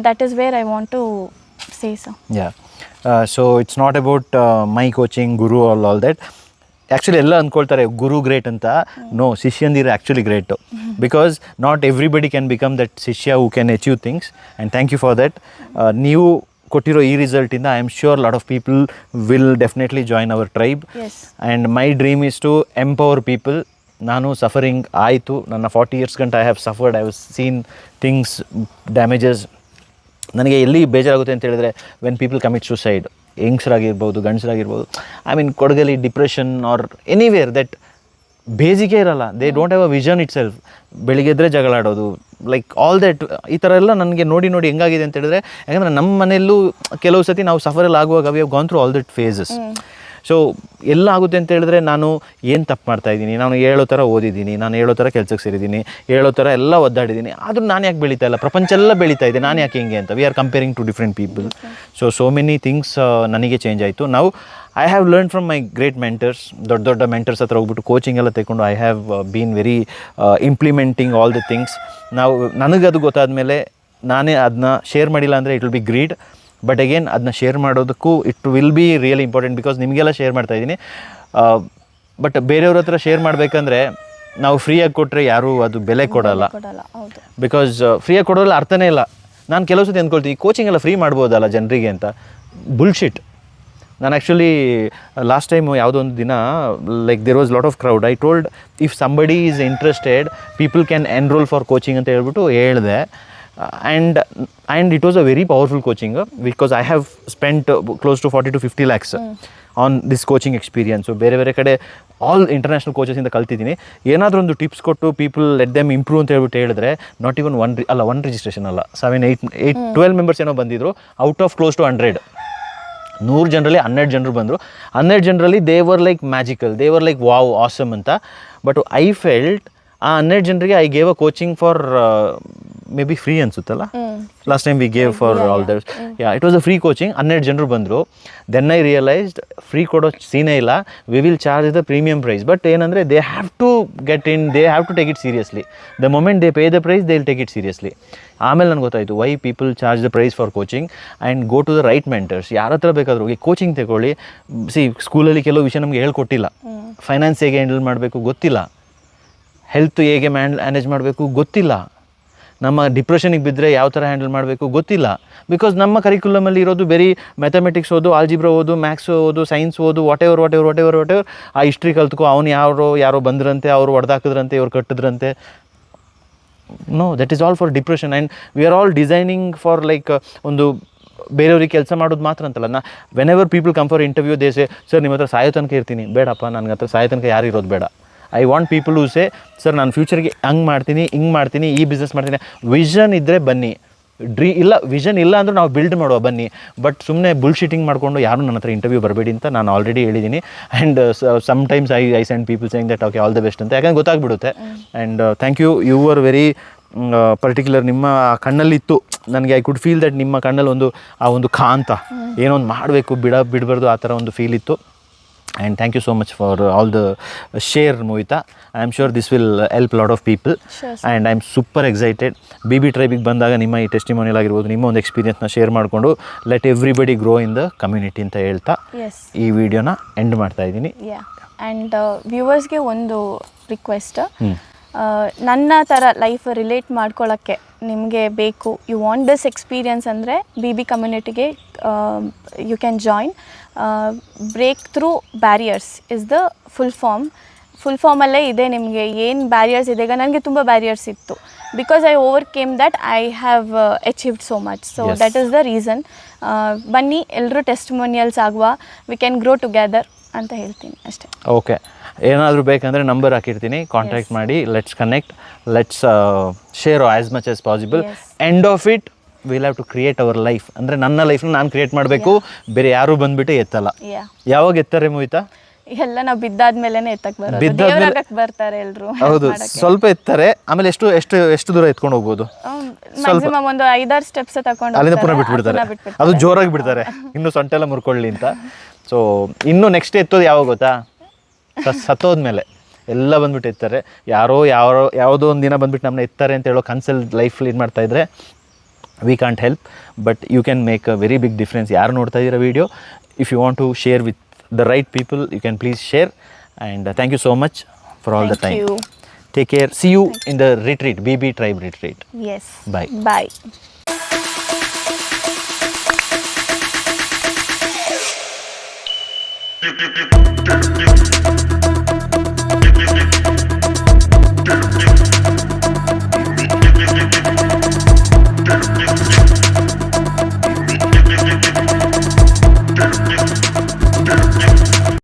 That is where I want to say sir. Yeah, so it's not about my coaching, guru all that. Actually ಎಲ್ಲ ಅಂದ್ಕೊಳ್ತಾರೆ ಗುರು ಗ್ರೇಟ್ ಅಂತ. ನೋ, ಶಿಷ್ಯಂದಿರು actually great. Because not everybody can become that shishya who can achieve things. And thank you for that. ನೀವು ಕೊಟ್ಟಿರೋ ಈ ರಿಸಲ್ಟಿಂದ I am sure lot of people will definitely join our tribe. And my dream is to empower people. ನಾನು suffering ಆಯಿತು, ನನ್ನ 40 years ಗಂಟ I have suffered, I have seen things, damages. ನನಗೆ ಎಲ್ಲಿ ಬೇಜಾರಾಗುತ್ತೆ ಅಂತ ಹೇಳಿದ್ರೆ ವೆನ್ ಪೀಪಲ್ ಕಮಿಟ್ ಸುಸೈಡ್, ಹೆಂಗಸರಾಗಿರ್ಬೋದು, ಗಂಡಸರಾಗಿರ್ಬೋದು, ಐ ಮೀನ್ ಕೊಡಗಲ್ಲಿ ಡಿಪ್ರೆಷನ್ ಆರ್ ಎನಿವೇರ್ ದಟ್ ಬೇಸಿಗೆ ಇರಲ್ಲ. They don't have a vision itself. ಬೆಳಿಗ್ಗೆ ಎದ್ದರೆ ಜಗಳಾಡೋದು, ಲೈಕ್ ಆಲ್ ದಟ್, ಈ ಥರ ಎಲ್ಲ ನನಗೆ ನೋಡಿ ಹೆಂಗಾಗಿದೆ ಅಂತ ಹೇಳಿದ್ರೆ, ಯಾಕಂದರೆ ನಮ್ಮ ಮನೆಯಲ್ಲೂ ಕೆಲವು ಸತಿ ನಾವು ಸಫರಲ್ಲಿ ಆಗುವಾಗ we have gone through all that phases. So ಎಲ್ಲ ಆಗುತ್ತೆ ಅಂತ ಹೇಳಿದ್ರೆ ನಾನು ಏನು ತಪ್ಪು ಮಾಡ್ತಾಯಿದ್ದೀನಿ, ನಾನು ಹೇಳೋ ಥರ ಓದಿದ್ದೀನಿ, ನಾನು ಹೇಳೋ ಥರ ಕೆಲಸಕ್ಕೆ ಸೇರಿದ್ದೀನಿ, ಹೇಳೋ ಥರ ಎಲ್ಲ ಒದ್ದಾಡಿದ್ದೀನಿ, ಆದರೂ ನಾನು ಯಾಕೆ ಬೆಳೀತಾ ಇಲ್ಲ, ಪ್ರಪಂಚ ಎಲ್ಲ ಬೆಳೀತಾ ಇದೆ, ನಾನು ಯಾಕೆ ಹಿಂಗೆ ಅಂತ. We are comparing to different people. So many things ನನಗೆ ಚೇಂಜ್ ಆಯಿತು. ನಾವು I have learn from my great mentors. ದೊಡ್ಡ ಮೆಂಟರ್ಸ್ ಹತ್ರ ಹೋಗ್ಬಿಟ್ಟು ಕೋಚಿಂಗ್ ಎಲ್ಲ ತೆಗೆಕೊಂಡು I have been very implementing all the things. ನಾವು ನನಗದು ಗೊತ್ತಾದ ಮೇಲೆ ನಾನೇ ಅದನ್ನ ಶೇರ್ ಮಾಡಿಲ್ಲ ಅಂದರೆ it will be greed. But again ಅದನ್ನ ಶೇರ್ ಮಾಡೋದಕ್ಕೂ it will be really important. Because ನಿಮಗೆಲ್ಲ ಶೇರ್ ಮಾಡ್ತಾಯಿದ್ದೀನಿ. ಬಟ್ ಬೇರೆಯವ್ರ ಹತ್ರ ಶೇರ್ ಮಾಡಬೇಕಂದ್ರೆ ನಾವು ಫ್ರೀಯಾಗಿ ಕೊಟ್ಟರೆ ಯಾರೂ ಅದು ಬೆಲೆ ಕೊಡಲ್ಲ. ಬಿಕಾಸ್ ಫ್ರೀಯಾಗಿ ಕೊಡೋಲ್ಲ ಅರ್ಥನೇ ಇಲ್ಲ. ನಾನು ಕೆಲವು ಸತಿ ಅಂದ್ಕೊಳ್ತೀನಿ ಕೋಚಿಂಗ್ ಎಲ್ಲ ಫ್ರೀ ಮಾಡ್ಬೋದಲ್ಲ ಜನರಿಗೆ ಅಂತ. ಬುಲ್ಶಿಟ್. ನಾನು ಆ್ಯಕ್ಚುಲಿ ಲಾಸ್ಟ್ ಟೈಮು ಯಾವುದೋ ಒಂದು ದಿನ like there was lot of crowd. I told if somebody is interested people can enrol for coaching ಅಂತ ಹೇಳ್ಬಿಟ್ಟು ಹೇಳಿದೆ. And it was a very powerful coaching because I have spent close to 40 to 50 lakhs on this coaching experience. ಬೇರೆ ಬೇರೆ ಕಡೆ all international ಕೋಚಸಿಂದ ಕಲ್ತಿದ್ದೀನಿ. ಏನಾದರೂ ಒಂದು tips ಕೊಟ್ಟು ಪೀಪಲ್ ಲೆಟ್ ದೆಮ್ ಇಂಪ್ರೂವ್ ಅಂತ ಹೇಳ್ಬಿಟ್ಟು ಹೇಳಿದ್ರೆ ನಾಟ್ ಇವನ್ ಒನ್ ರಿಜಿಸ್ಟ್ರೇಷನ್ ಅಲ್ಲ, 7, 8, 12 ಮೆಂಬರ್ಸ್ ಏನೋ ಬಂದಿದ್ರು ಔಟ್ ಆಫ್ ಕ್ಲೋಸ್ ಟು 100. 100 ಜನರಲ್ಲಿ 12 ಜನರು ಬಂದರು. 12 ಜನರಲ್ಲಿ they were like magical, they were like wow awesome ಅಂತ. ಬಟ್ ಐ ಫೆಲ್ಟ್ ಆ 12 ಜನರಿಗೆ I gave a coaching for maybe free ಅನ್ಸುತ್ತಲ್ಲ last time we gave for all that. It was a free coaching. 12 ಜನರು ಬಂದರು. Then I realised free ಕೊಡೋ ಸೀನೇ ಇಲ್ಲ, we will charge the premium price. But ಏನಂದರೆ they have to get in, they have to take it seriously. The moment they pay the price they will take it seriously. ಆಮೇಲೆ ನನಗೆ ಗೊತ್ತಾಯಿತು why people charge the price for coaching and go to the right mentors. ಯಾರ ಹತ್ರ ಬೇಕಾದರೂ ಹೋಗಿ coaching ತಗೊಳ್ಳಿ. ಸ್ಕೂಲಲ್ಲಿ ಕೆಲವು ವಿಷಯ ನಮಗೆ ಹೇಳ್ಕೊಟ್ಟಿಲ್ಲ. ಫೈನಾನ್ಸ್ ಹೇಗೆ ಹ್ಯಾಂಡಲ್ ಮಾಡಬೇಕು ಗೊತ್ತಿಲ್ಲ, ಹೆಲ್ತ್ ಹೇಗೆ ಮ್ಯಾನೇಜ್ ಮಾಡಬೇಕು ಗೊತ್ತಿಲ್ಲ, ನಮ್ಮ ಡಿಪ್ರೆಷನಿಗೆ ಬಿದ್ದರೆ ಯಾವ ಥರ ಹ್ಯಾಂಡಲ್ ಮಾಡಬೇಕು ಗೊತ್ತಿಲ್ಲ. ಬಿಕಾಸ್ ನಮ್ಮ ಕರಿಕ್ಯುಲಮಲ್ಲಿ ಇರೋದು ಬರೀ ಮ್ಯಾಥಮೆಟಿಕ್ಸ್ ಓದು, ಆಲ್ಜಿಬ್ರಾ ಓದು, ಮ್ಯಾಥ್ಸ್ ಓದು, ಸೈನ್ಸ್ ಓದು, ವಾಟ್ ಎವರ್. ಆ ಹಿಸ್ಟ್ರಿ ಕಲ್ತ್ಕೊ, ಅವನು ಯಾರೋ ಬಂದ್ರಂತೆ, ಅವರು ಹೊಡೆದಾಕಿದ್ರಂತೆ, ಇವ್ರು ಕಟ್ಟಿದ್ರಂತೆ. No, that is all for depression. And we are all designing for like ಒಂದು ಬೇರೆಯವ್ರಿಗೆ ಕೆಲಸ ಮಾಡೋದು ಮಾತ್ರ ಅಂತಲ್ಲ. Whenever people come for interview they say sir ನಿಮ್ಮ ಹತ್ರ ಸಾಯೋ ತನಕ ಇರ್ತೀನಿ. ಬೇಡಪ್ಪ, ನನಗೆ ಹತ್ರ ಸಾಯೋ ತನಕ ಯಾರು ಇರೋದು ಬೇಡ. I want people who say sir ನಾನು ಫ್ಯೂಚರ್ಗೆ ಹಂಗೆ ಮಾಡ್ತೀನಿ, ಹಿಂಗೆ ಮಾಡ್ತೀನಿ, ಈ ಬಿಸ್ನೆಸ್ ಮಾಡ್ತೀನಿ. ವಿಷನ್ ಇದ್ದರೆ ಬನ್ನಿ, ವಿಷನ್ ಇಲ್ಲ ಅಂದರೂ ನಾವು ಬಿಲ್ಡ್ ಮಾಡುವ ಬನ್ನಿ. ಬಟ್ ಸುಮ್ಮನೆ ಬುಲ್ಶೀಟಿಂಗ್ ಮಾಡಿಕೊಂಡು ಯಾರು ನನ್ನ ಹತ್ರ ಇಂಟರ್ವ್ಯೂ ಬರಬೇಡಿ ಅಂತ ನಾನು ಆಲ್ರೆಡಿ ಹೇಳಿದ್ದೀನಿ. And sometimes I send people saying that okay all the best ಅಂತ, ಯಾಕಂದ್ರೆ ಗೊತ್ತಾಗ್ಬಿಡುತ್ತೆ. And thank you, you are very particular. ನಿಮ್ಮ ಕಣ್ಣಲ್ಲಿತ್ತು ನನಗೆ, ಐ ಕುಡ್ ಫೀಲ್ ದಟ್ ನಿಮ್ಮ ಕಣ್ಣಲ್ಲಿ ಒಂದು ಕಾಂತ, ಏನೋ ಒಂದು ಮಾಡಬೇಕು, ಬಿಡಬಾರ್ದು, ಆ ಥರ ಒಂದು ಫೀಲ್ ಇತ್ತು. And thank you so much for all the share, Mohita. I am sure this will help a lot of people. Sure, and I am super excited. BB Tribe ಬಂದಾಗ ನಿಮ್ಮ ಈ ಟೆಸ್ಟಿಮೋನಿಯಲ್ ಆಗಿರ್ಬೋದು, ನಿಮ್ಮ ಒಂದು ಎಕ್ಸ್ಪೀರಿಯನ್ಸ್ನ ಶೇರ್ ಮಾಡಿಕೊಂಡು let everybody grow in the community ಅಂತ ಹೇಳ್ತಾ ಈ ವಿಡಿಯೋನ ಎಂಡ್ ಮಾಡ್ತಾ ಇದ್ದೀನಿ. ಆ್ಯಂಡ್ ವ್ಯೂವರ್ಸ್ಗೆ ಒಂದು ರಿಕ್ವೆಸ್ಟ್, ನನ್ನ ಥರ ಲೈಫ್ ರಿಲೇಟ್ ಮಾಡ್ಕೊಳ್ಳೋಕ್ಕೆ ನಿಮಗೆ ಬೇಕು, ಯು ವಾಂಟ್ ದಿಸ್ ಎಕ್ಸ್ಪೀರಿಯನ್ಸ್ ಅಂದರೆ BB ಕಮ್ಯುನಿಟಿಗೆ you can join. Break through barriers is the full ಫಾರ್ಮಲ್ಲೇ ಇದೆ. ನಿಮಗೆ ಏನು ಬ್ಯಾರಿಯರ್ಸ್ ಇದೆ, ಈಗ ನನಗೆ ತುಂಬ ಬ್ಯಾರಿಯರ್ಸ್ ಇತ್ತು. Because I overcame that I have achieved so much. So that is the reason. ಬನ್ನಿ, ಎಲ್ಲರೂ ಟೆಸ್ಟಿಮೋನಿಯಲ್ಸ್ ಆಗುವ, ವಿ ಕ್ಯಾನ್ ಗ್ರೋ ಟುಗೆದರ್ ಅಂತ ಹೇಳ್ತೀನಿ ಅಷ್ಟೇ. ಓಕೆ, ಏನಾದರೂ ಬೇಕಂದರೆ ನಂಬರ್ ಹಾಕಿರ್ತೀನಿ, ಕಾಂಟ್ಯಾಕ್ಟ್ ಮಾಡಿ, let's connect, let's share as much as possible. End of it will have to create our life. ಅಂದರೆ ನನ್ನ ಲೈಫ್ನ ನಾನು ಕ್ರಿಯೇಟ್ ಮಾಡಬೇಕು, ಬೇರೆ ಯಾರು ಬಂದುಬಿಟ್ಟು ಎತ್ತಲ್ಲ. ಯಾವಾಗ ಎತ್ತಾರೆ ಮೋಹಿತಾ? ಎಲ್ಲ ನಾವು ಬಿದ್ದಾದ್ಮೇಲೆ ಎತ್ತಕ್ಕೆ ಬರೋದು, ಬರ್ತಾರೆ ಎಲ್ಲರೂ. ಹೌದು, ಸ್ವಲ್ಪ ಎತ್ತಾರೆ, ಆಮೇಲೆ ಎಷ್ಟು ದೂರ ಎತ್ಕೊಂಡು ಹೋಗ್ಬೋದು? ಮ್ಯಾಕ್ಸಿಮಮ್ ಒಂದು 5-6 ಸ್ಟೆಪ್ಸ್ ತಗೊಂಡು ಅಲ್ಲಿಂದ ಪುನಃ ಬಿಟ್ಬಿಡ್ತಾರೆ. ಅದು ಜೋರಾಗಿ ಬಿಡ್ತಾರೆ, ಇನ್ನೂ ಸೊಂಟೆಲ್ಲ ಮುರ್ಕೊಳ್ಳಿ ಅಂತ. ಸೊ ಇನ್ನೂ ನೆಕ್ಸ್ಟ್ ಎತ್ತೋದು ಯಾವಾಗ ಗೊತ್ತಾ? ಸತ್ತೋದ್ಮೇಲೆ ಎಲ್ಲ ಬಂದ್ಬಿಟ್ಟು ಎತ್ತಾರೆ. ಯಾವುದೋ ಒಂದು ದಿನ ಬಂದ್ಬಿಟ್ಟು ನಮ್ಮನ್ನ ಎತ್ತಾರೆ ಅಂತ ಹೇಳೋ ಕನ್ಸಲ್ಲಿ ಲೈಫ್ ಲೀಡ್ ಮಾಡ್ತಾಯಿದ್ರೆ we can't help, but you can make a very big difference. ಯಾರು ನೋಡ್ತಾ ಇದ್ದೀರಾ video, if you want to share with the right people, you can please share. And thank you so much for all the time. Take care. See you in the retreat, BB Tribe retreat. Yes. Bye. Bye.